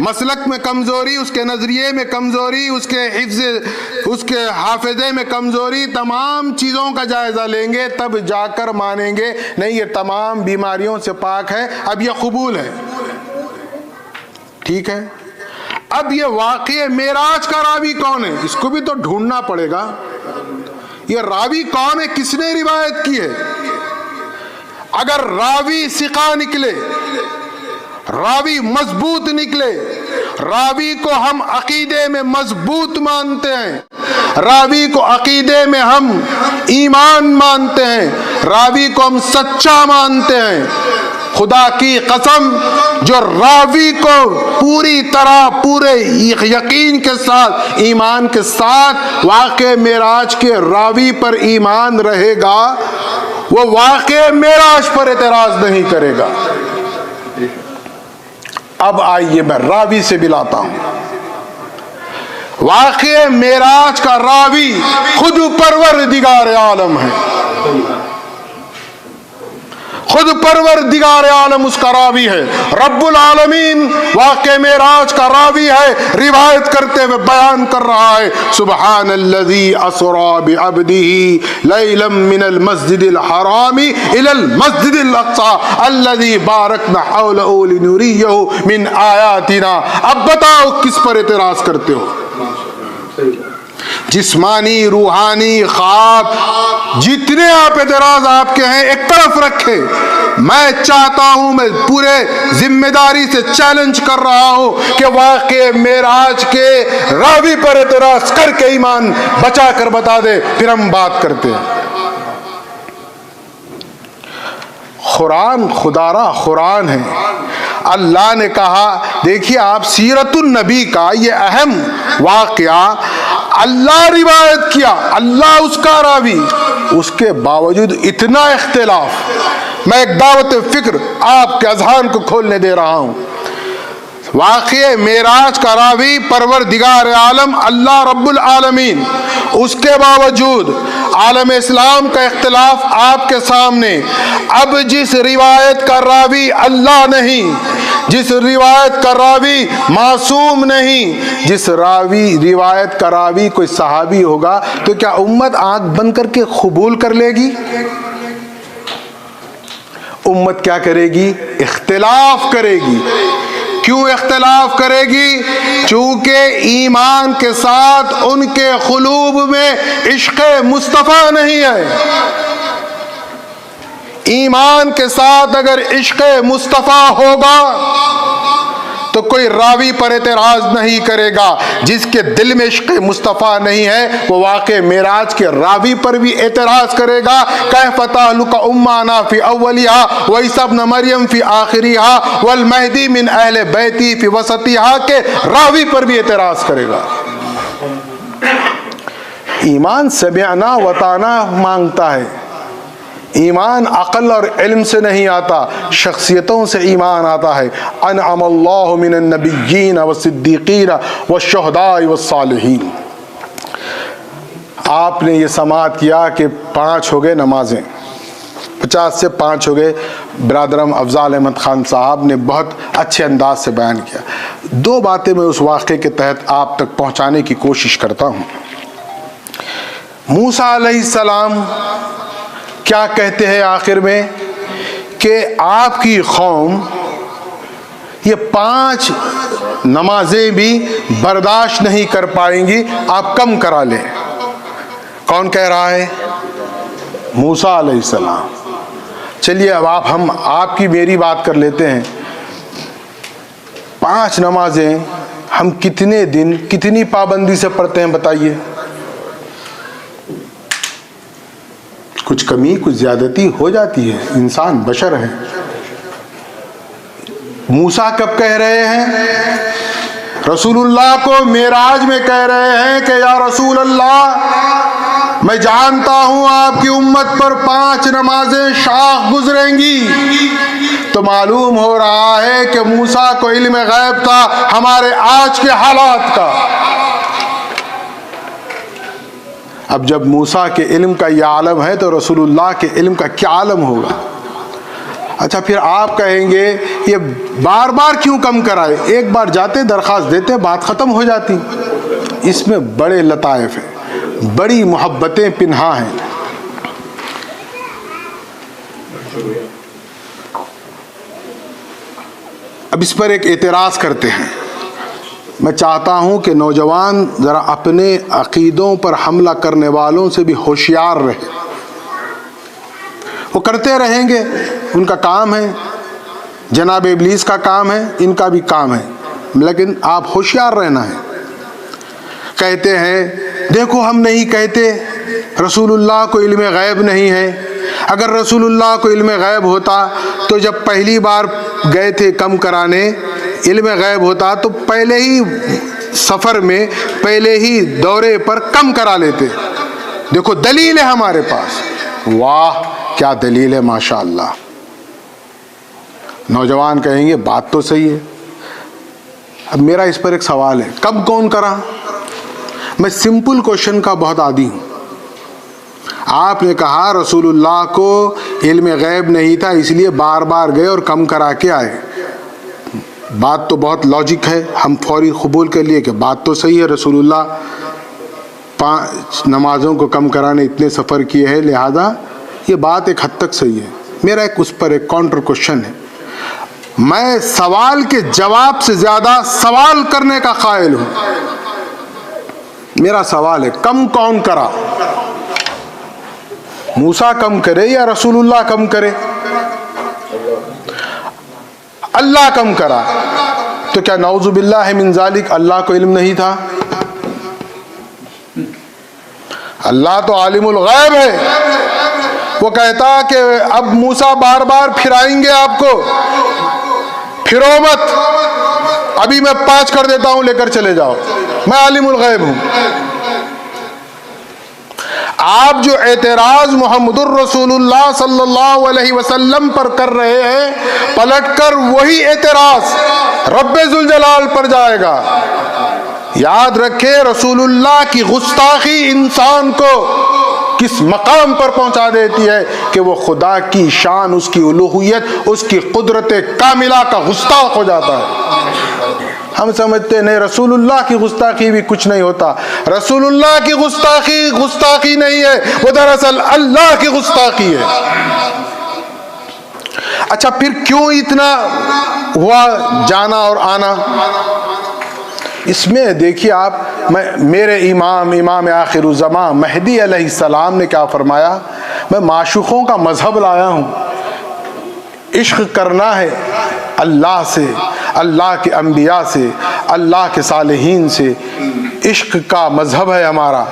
مسلک میں کمزوری، اس کے نظریے میں کمزوری، اس کے حافظے میں کمزوری، تمام چیزوں کا جائزہ لیں گے، تب جا کر مانیں گے نہیں یہ تمام بیماریوں سے پاک ہے، اب یہ قبول ہے. ٹھیک ہے. اب یہ واقعہ معراج کا راوی کون ہے؟ اس کو بھی تو ڈھونڈنا پڑے گا. یہ راوی کون ہے؟ کس نے روایت کی ہے؟ اگر راوی ثقہ نکلے، راوی مضبوط نکلے، راوی کو ہم عقیدے میں مضبوط مانتے ہیں، راوی کو عقیدے میں ہم ایمان مانتے ہیں، راوی کو ہم سچا مانتے ہیں، خدا کی قسم جو راوی کو پوری طرح پورے یقین کے ساتھ، ایمان کے ساتھ واقع معراج کے راوی پر ایمان رہے گا، وہ واقع معراج پر اعتراض نہیں کرے گا. اب آئیے میں راوی سے ملاتا ہوں. واقع معراج کا راوی خود پروردگار عالم ہے، خود پروردگار عالم اس کا راوی ہے. رب العالمین واقع معراج کا راوی ہے، روایت کرتے ہوئے بیان کر رہا ہے سبحان الذی اسری بعبدہ لیلا من المسجد الحرام الی المسجد الاقصی الذی بارکنا حولہ لنریہ من آیاتنا. اب بتاؤ کس پر اعتراض کرتے ہو؟ جسمانی، روحانی، خواب، جتنے آپ اعتراض آپ کے ہیں ایک طرف رکھے. میں چاہتا ہوں، میں پورے ذمہ داری سے چیلنج کر رہا ہوں کہ واقع معراج کے راوی پر اعتراض کر کے ایمان بچا کر بتا دے، پھر ہم بات کرتے ہیں. قرآن خدا را قرآن ہے. اللہ نے کہا، دیکھیے آپ سیرت النبی کا یہ اہم واقعہ اللہ روایت کیا، اللہ اس کا راوی، اس کے باوجود اتنا اختلاف. میں ایک دعوت فکر آپ کے اذہان کو کھولنے دے رہا ہوں. واقعہ معراج کا راوی پروردگار عالم اللہ رب العالمین، اس کے باوجود عالم اسلام کا اختلاف آپ کے سامنے. اب جس روایت کا راوی اللہ نہیں، جس روایت کا راوی معصوم نہیں، جس روایت کا راوی کوئی صحابی ہوگا، تو کیا امت آنکھ بند کر کے قبول کر لے گی؟ امت کیا کرے گی؟ اختلاف کرے گی. کیوں اختلاف کرے گی؟ چونکہ ایمان کے ساتھ ان کے قلوب میں عشق مصطفیٰ نہیں ہے. ایمان کے ساتھ اگر عشق مصطفیٰ ہوگا تو کوئی راوی پر اعتراض نہیں کرے گا. جس کے دل میں عشق مصطفیٰ نہیں ہے وہ واقع معراج کے راوی پر بھی اعتراض کرے گا. کیف تعلق امنا فی اولیہا وعیسی ابن مریم فی آخریہا والمہدی من اہل بیتی فی وسطیہا کے راوی پر بھی اعتراض کرے گا. ایمان سمعنا وطانا مانگتا ہے. ایمان عقل اور علم سے نہیں آتا، شخصیتوں سے ایمان آتا ہے. انعم اللہ من النبیین والصدیقین والشہداء والصالحین. آپ نے یہ سماعت کیا کہ 5 ہو گئے نمازیں، 50 سے 5 ہو گئے. برادرم افضال احمد خان صاحب نے بہت اچھے انداز سے بیان کیا. 2 باتیں میں اس واقعے کے تحت آپ تک پہنچانے کی کوشش کرتا ہوں. موسیٰ علیہ السلام کیا کہتے ہیں آخر میں کہ آپ کی قوم یہ 5 نمازیں بھی برداشت نہیں کر پائیں گی، آپ کم کرا لیں. کون کہہ رہا ہے؟ موسیٰ علیہ السلام. چلیے اب ہم آپ کی میری بات کر لیتے ہیں. 5 نمازیں ہم کتنے دن کتنی پابندی سے پڑھتے ہیں بتائیے؟ کچھ کمی کچھ زیادتی ہو جاتی ہے، انسان بشر ہے. موسیٰ کب کہہ رہے ہیں؟ رسول اللہ کو معراج میں کہہ رہے ہیں کہ یا رسول اللہ، میں جانتا ہوں آپ کی امت پر 5 نمازیں شاخ گزریں گی. تو معلوم ہو رہا ہے کہ موسیٰ کو علم غیب تھا ہمارے آج کے حالات کا. اب جب موسیٰ کے علم کا یہ عالم ہے تو رسول اللہ کے علم کا کیا عالم ہوگا؟ اچھا پھر آپ کہیں گے یہ بار بار کیوں کم کرائے؟ ایک بار جاتے درخواست دیتے بات ختم ہو جاتی. اس میں بڑے لطائف ہیں، بڑی محبتیں پنہا ہیں. اب اس پر ایک اعتراض کرتے ہیں. میں چاہتا ہوں کہ نوجوان ذرا اپنے عقیدوں پر حملہ کرنے والوں سے بھی ہوشیار رہے. وہ کرتے رہیں گے، ان کا کام ہے، جناب ابلیس کا کام ہے، ان کا بھی کام ہے، لیکن آپ ہوشیار رہنا ہے. کہتے ہیں دیکھو ہم نہیں کہتے رسول اللہ کو علم غیب نہیں ہے. اگر رسول اللہ کو علم غیب ہوتا تو جب پہلی بار گئے تھے کم کرانے، علم غیب ہوتا تو پہلے ہی سفر میں پہلے ہی دورے پر کم کرا لیتے. دیکھو دلیل ہے ہمارے پاس. واہ کیا دلیل ہے، ماشاء اللہ. نوجوان کہیں گے بات تو صحیح ہے. اب میرا اس پر ایک سوال ہے، کب کون کرا؟ میں سمپل کوشچن کا بہت عادی ہوں. آپ نے کہا رسول اللہ کو علم غیب نہیں تھا اس لیے بار بار گئے اور کم کرا کے آئے. بات تو بہت لاجک ہے، ہم فوری قبول کر لیے کہ بات تو صحیح ہے، رسول اللہ 5 نمازوں کو کم کرانے اتنے سفر کیے ہیں، لہذا یہ بات ایک حد تک صحیح ہے. میرا اس پر ایک کاؤنٹر کوشچن ہے. میں سوال کے جواب سے زیادہ سوال کرنے کا قائل ہوں. میرا سوال ہے کم کون کرا؟ موسیٰ کم کرے یا رسول اللہ کم کرے؟ اللہ کم کرا. تو کیا نعوذ باللہ من ذالک اللہ کو علم نہیں تھا؟ اللہ تو عالم الغیب ہے. وہ کہتا کہ اب موسیٰ بار بار پھرائیں گے آپ کو، پھرو مت، ابھی میں 5 کر دیتا ہوں، لے کر چلے جاؤ، میں عالم الغیب ہوں. آپ جو اعتراض محمد الرسول اللہ صلی اللہ علیہ وسلم پر کر رہے ہیں، پلٹ کر وہی اعتراض رب ذوالجلال پر جائے گا. یاد رکھے رسول اللہ کی گستاخی انسان کو کس مقام پر پہنچا دیتی ہے کہ وہ خدا کی شان، اس کی الوہیت، اس کی قدرت کاملہ کا گستاخ ہو جاتا ہے. ہم سمجھتے نہیں رسول اللہ کی گستاخی بھی کچھ نہیں ہوتا. رسول اللہ کی گستاخی نہیں ہے، وہ دراصل اللہ کی گستاخی ہے. اچھا پھر کیوں اتنا ہوا جانا اور آنا؟ اس میں دیکھیے آپ، میرے امام آخر الزمان مہدی علیہ السلام نے کیا فرمایا؟ میں معشوقوں کا مذہب لایا ہوں. عشق کرنا ہے اللہ سے، اللہ کے انبیاء سے، اللہ کے صالحین سے. عشق کا مذہب ہے ہمارا.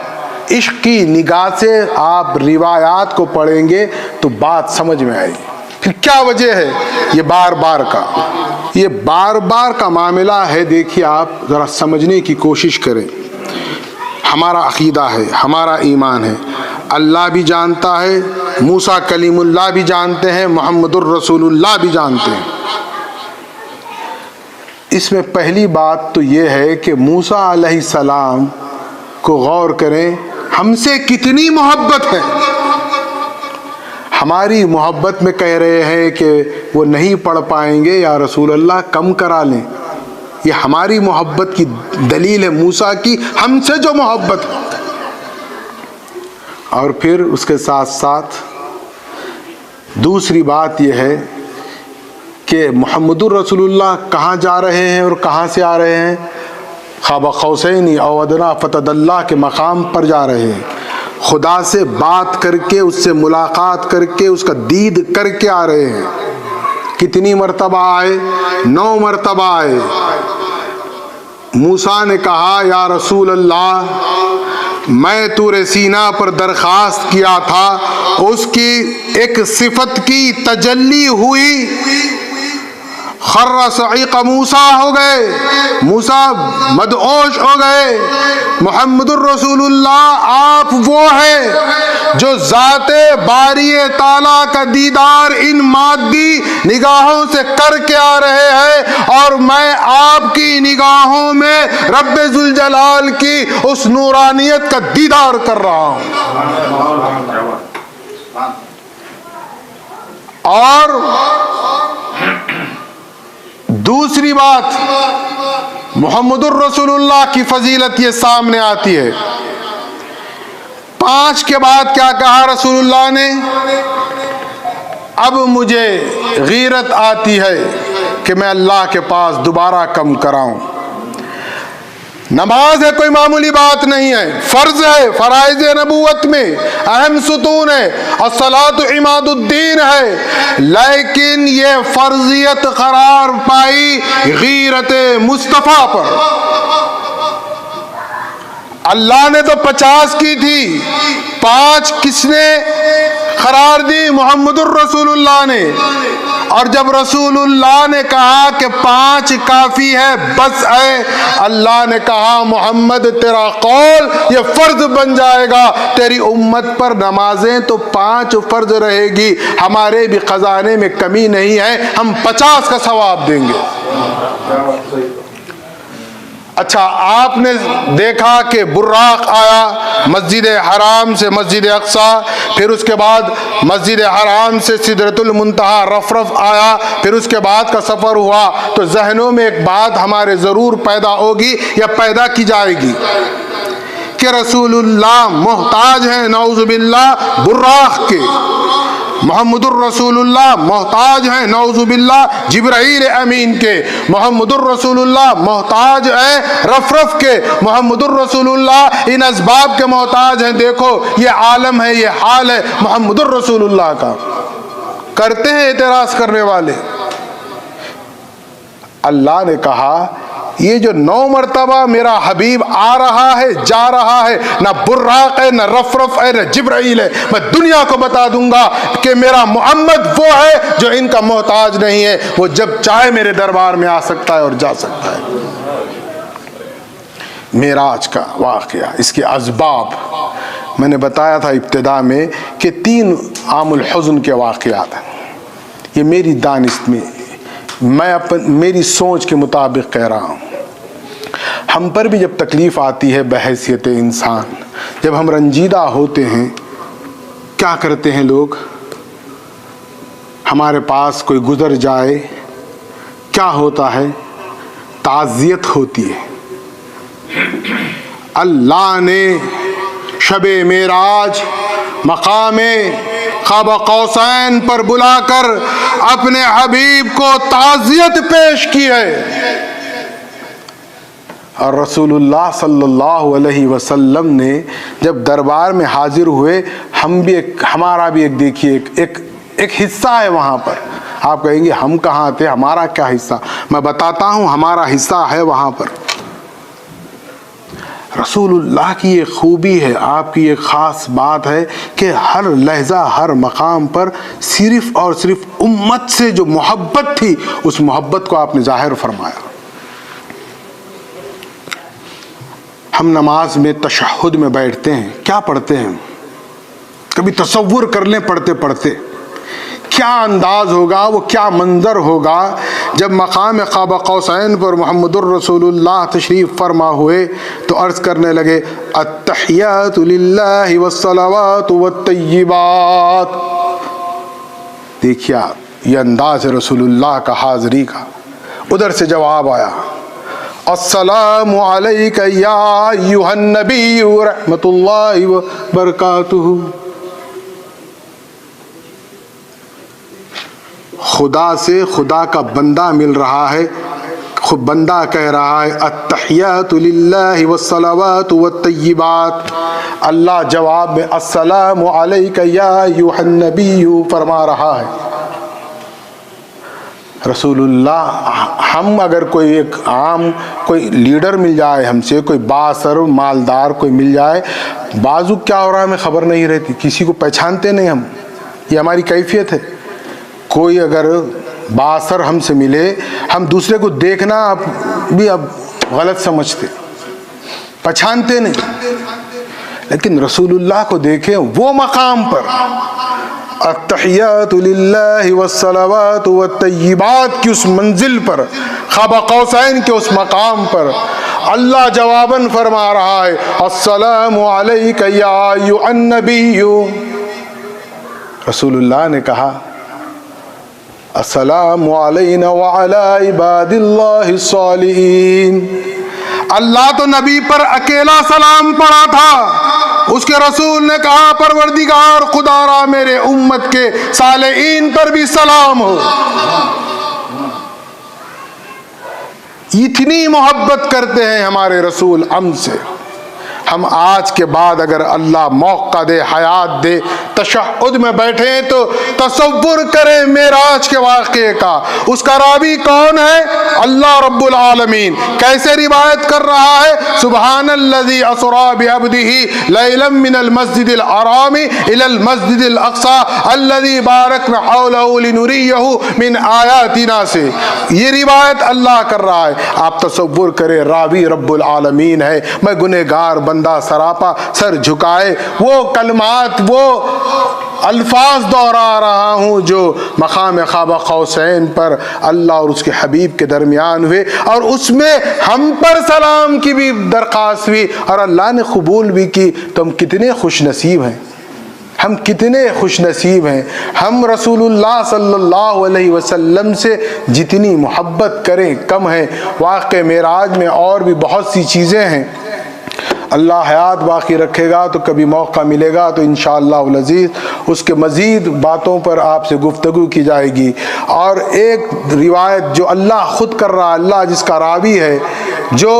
عشق کی نگاہ سے آپ روایات کو پڑھیں گے تو بات سمجھ میں آئے گی. پھر کیا وجہ ہے یہ بار بار کا معاملہ ہے؟ دیکھیے آپ ذرا سمجھنے کی کوشش کریں. ہمارا عقیدہ ہے، ہمارا ایمان ہے، اللہ بھی جانتا ہے، موسیٰ کلیم اللہ بھی جانتے ہیں، محمد الرسول اللہ بھی جانتے ہیں. اس میں پہلی بات تو یہ ہے کہ موسیٰ علیہ السلام کو غور کریں، ہم سے کتنی محبت ہے. ہماری محبت میں کہہ رہے ہیں کہ وہ نہیں پڑھ پائیں گے، یا رسول اللہ کم کرا لیں. یہ ہماری محبت کی دلیل ہے، موسیٰ کی ہم سے جو محبت ہے. اور پھر اس کے ساتھ ساتھ دوسری بات یہ ہے کہ محمد الرسول اللہ کہاں جا رہے ہیں اور کہاں سے آ رہے ہیں؟ قاب قوسین او ادنی فتدلی کے مقام پر جا رہے ہیں. خدا سے بات کر کے، اس سے ملاقات کر کے، اس کا دید کر کے آ رہے ہیں. کتنی مرتبہ آئے؟ 9 مرتبہ آئے. موسیٰ نے کہا یا رسول اللہ میں طور سینا پر درخواست کیا تھا، اس کی ایک صفت کی تجلی ہوئی، خر صعیق موسیٰ ہو گئے، موسیٰ مدعوش ہو گئے. محمد الرسول اللہ آپ وہ ہیں جو ذات باری تعالیٰ کا دیدار ان مادی نگاہوں سے کر کے آ رہے ہیں، اور میں آپ کی نگاہوں میں رب ذوالجلال کی اس نورانیت کا دیدار کر رہا ہوں. اور دوسری بات، محمد الرسول اللہ کی فضیلت یہ سامنے آتی ہے. 5 کے بعد کیا کہا رسول اللہ نے؟ اب مجھے غیرت آتی ہے کہ میں اللہ کے پاس دوبارہ کم کراؤں. نماز ہے کوئی معمولی بات نہیں ہے، فرض ہے، فرائض نبوت میں اہم ستون ہے، الصلاۃ عماد الدین ہے. لیکن یہ فرضیت قرار پائی غیرت مصطفیٰ پر. اللہ نے تو 50 کی تھی، 5 کس نے قرار دی؟ محمد الرسول اللہ نے. اور جب رسول اللہ نے کہا کہ 5 کافی ہے، بس ہے، اللہ نے کہا محمد تیرا قول یہ فرض بن جائے گا، تیری امت پر نمازیں تو 5 فرض رہے گی، ہمارے بھی خزانے میں کمی نہیں ہے، ہم 50 کا ثواب دیں گے. اچھا آپ نے دیکھا کہ براق آیا مسجد حرام سے مسجد اقصیٰ، پھر اس کے بعد مسجد حرام سے سدرۃ المنتہا رفرف آیا، پھر اس کے بعد کا سفر ہوا. تو ذہنوں میں ایک بات ہمارے ضرور پیدا ہوگی یا پیدا کی جائے گی کہ رسول اللہ محتاج ہیں نعوذ باللہ براق کے. محمد الرسول اللہ محتاج ہیں نعوذ باللہ جبرائیل امین کے، محمد الرسول اللہ محتاج ہے رف رف کے، محمد الرسول اللہ ان اسباب کے محتاج ہیں۔ دیکھو یہ عالم ہے، یہ حال ہے محمد الرسول اللہ کا۔ کرتے ہیں اعتراض کرنے والے۔ اللہ نے کہا یہ جو 9 مرتبہ میرا حبیب آ رہا ہے جا رہا ہے، نہ براق ہے، نہ رف رف ہے، نہ جبرائیل ہے، میں دنیا کو بتا دوں گا کہ میرا محمد وہ ہے جو ان کا محتاج نہیں ہے، وہ جب چاہے میرے دربار میں آ سکتا ہے اور جا سکتا ہے۔ معراج کا واقعہ، اس کے اسباب میں نے بتایا تھا ابتدا میں کہ 3 عام الحزن کے واقعات ہیں۔ یہ میری دانست میں، میں میری سوچ کے مطابق کہہ رہا ہوں۔ ہم پر بھی جب تکلیف آتی ہے بحیثیت انسان، جب ہم رنجیدہ ہوتے ہیں، کیا کرتے ہیں لوگ؟ ہمارے پاس کوئی گزر جائے، کیا ہوتا ہے؟ تعزیت ہوتی ہے۔ اللہ نے شب معراج مقام قاب قوسین پر بلا کر اپنے حبیب کو تعزیت پیش کی ہے، اور رسول اللہ صلی اللہ علیہ وسلم نے جب دربار میں حاضر ہوئے، ہمارا بھی ایک دیکھیے ایک حصہ ہے وہاں پر۔ آپ کہیں گے ہم کہاں تھے، ہمارا کیا حصہ؟ میں بتاتا ہوں ہمارا حصہ ہے وہاں پر۔ رسول اللہ کی یہ خوبی ہے، آپ کی یہ خاص بات ہے کہ ہر لحظہ ہر مقام پر صرف اور صرف امت سے جو محبت تھی، اس محبت کو آپ نے ظاہر فرمایا۔ ہم نماز میں تشہد میں بیٹھتے ہیں، کیا پڑھتے ہیں؟ کبھی تصور کر لیں پڑھتے پڑھتے کیا انداز ہوگا، وہ کیا منظر ہوگا جب مقام قاب قوسین پر محمد الرسول اللہ تشریف فرما ہوئے تو عرض کرنے لگے التحیات للہ والصلوات والطیبات۔ دیکھیے یہ انداز ہے رسول اللہ کا حاضری کا۔ ادھر سے جواب آیا السلام علیک یا ایھا النبی رحمۃ اللہ وبرکاتہ۔ خدا سے خدا کا بندہ مل رہا ہے، خود بندہ کہہ رہا ہے التحیات للہ والصلوات والطیبات۔ اللہ جواب میں السلام علیک یا ایھا النبی فرما رہا ہے۔ رسول اللہ، ہم اگر کوئی ایک عام کوئی لیڈر مل جائے ہم سے، کوئی بااثر مالدار کوئی مل جائے، بازو کیا ہو رہا ہے ہمیں خبر نہیں رہتی، کسی کو پہچانتے نہیں ہم، یہ ہماری کیفیت ہے۔ کوئی اگر بااثر ہم سے ملے، ہم دوسرے کو دیکھنا بھی اب غلط سمجھتے، پہچانتے نہیں، لیکن رسول اللہ کو دیکھیں وہ مقام پر التحیات للہ والصلوات والطیبات کی اس منزل پر، قاب قوسین کے اس مقام پر اللہ جواباً فرما رہا ہے السلام علیک یا ایھا النبی۔ رسول اللہ نے کہا السلام علینا وعلی عباد اللہ الصالحین۔ اللہ تو نبی پر اکیلا سلام پڑھا تھا، اس کے رسول نے کہا پروردگار خدا را میرے امت کے صالحین پر بھی سلام ہو۔ اتنی محبت کرتے ہیں ہمارے رسول ہم سے۔ ہم آج کے بعد اگر اللہ موقع دے، حیات دے، تشہد میں بیٹھے تو تصور کریں معراج کے واقعے کا۔ اس کا راوی کون ہے؟ اللہ رب العالمین۔ کیسے روایت کر رہا ہے؟ سبحان الذی اسری بعبدہ لیلا من المسجد الحرام الی المسجد الاقصی الذی بارکنا حولہ لنریہ من آیاتنا سے۔ یہ روایت اللہ کر رہا ہے۔ آپ تصور کریں راوی رب العالمین ہے، میں گنہگار بندہ سراپا سر جھکائے وہ کلمات، وہ الفاظ دہرا رہا ہوں جو مقام قاب قوسین پر اللہ اور اس کے حبیب کے درمیان ہوئے، اور اس میں ہم پر سلام کی بھی درخواست ہوئی اور اللہ نے قبول بھی کی۔ تو ہم کتنے خوش نصیب ہیں، ہم کتنے خوش نصیب ہیں۔ ہم رسول اللہ صلی اللہ علیہ وسلم سے جتنی محبت کریں کم ہے۔ واقع معراج میں اور بھی بہت سی چیزیں ہیں۔ اللہ حیات باقی رکھے گا تو کبھی موقع ملے گا تو انشاءاللہ العزیز اس کے مزید باتوں پر آپ سے گفتگو کی جائے گی۔ اور ایک روایت جو اللہ خود کر رہا، اللہ جس کا راوی ہے، جو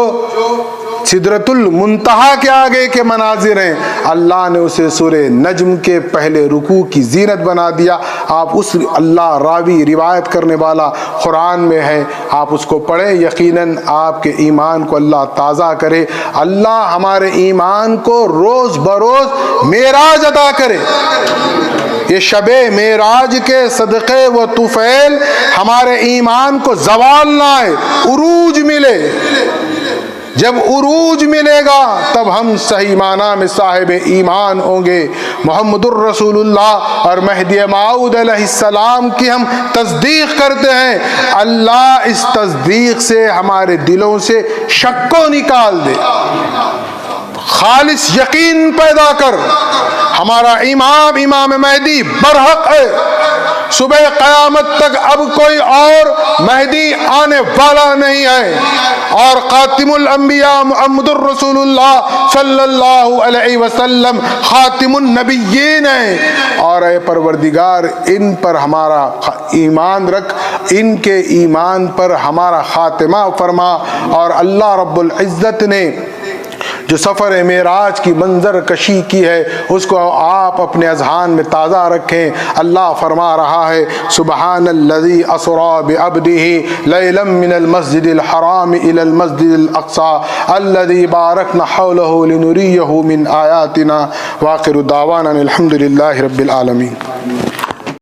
سدرۃ المنتہا کے آگے کے مناظر ہیں، اللہ نے اسے سورہ نجم کے پہلے رکوع کی زینت بنا دیا۔ آپ اس اللہ راوی روایت کرنے والا قرآن میں ہے، آپ اس کو پڑھیں، یقیناً آپ کے ایمان کو اللہ تازہ کرے۔ اللہ ہمارے ایمان کو روز بروز معراج عطا کرے۔ یہ شب معراج کے صدقے و طفیل ہمارے ایمان کو زوال نہ آئے، عروج ملے۔ جب عروج ملے گا تب ہم صحیح معنی میں صاحب ایمان ہوں گے۔ محمد الرسول اللہ اور مہدی موعود علیہ السلام کی ہم تصدیق کرتے ہیں۔ اللہ اس تصدیق سے ہمارے دلوں سے شک کو نکال دے، خالص یقین پیدا کر۔ ہمارا امام مہدی برحق ہے، صبح قیامت تک اب کوئی اور مہدی آنے والا نہیں ہے، اور خاتم الانبیاء محمد الرسول اللہ صلی اللہ علیہ وسلم خاتم النبیین ہیں۔ اور اے پروردگار ان پر ہمارا ایمان رکھ، ان کے ایمان پر ہمارا خاتمہ فرما۔ اور اللہ رب العزت نے جو سفر معراج کی منظر کشی کی ہے اس کو آپ اپنے اذہان میں تازہ رکھیں۔ اللہ فرما رہا ہے سبحان الذی اسری بعبدہ لیلا من المسجد الحرام الی المسجد الاقصی الذی بارکنا حولہ لنریہ من آیاتنا۔ وآخر دعوانا الحمد للہ رب العالمین۔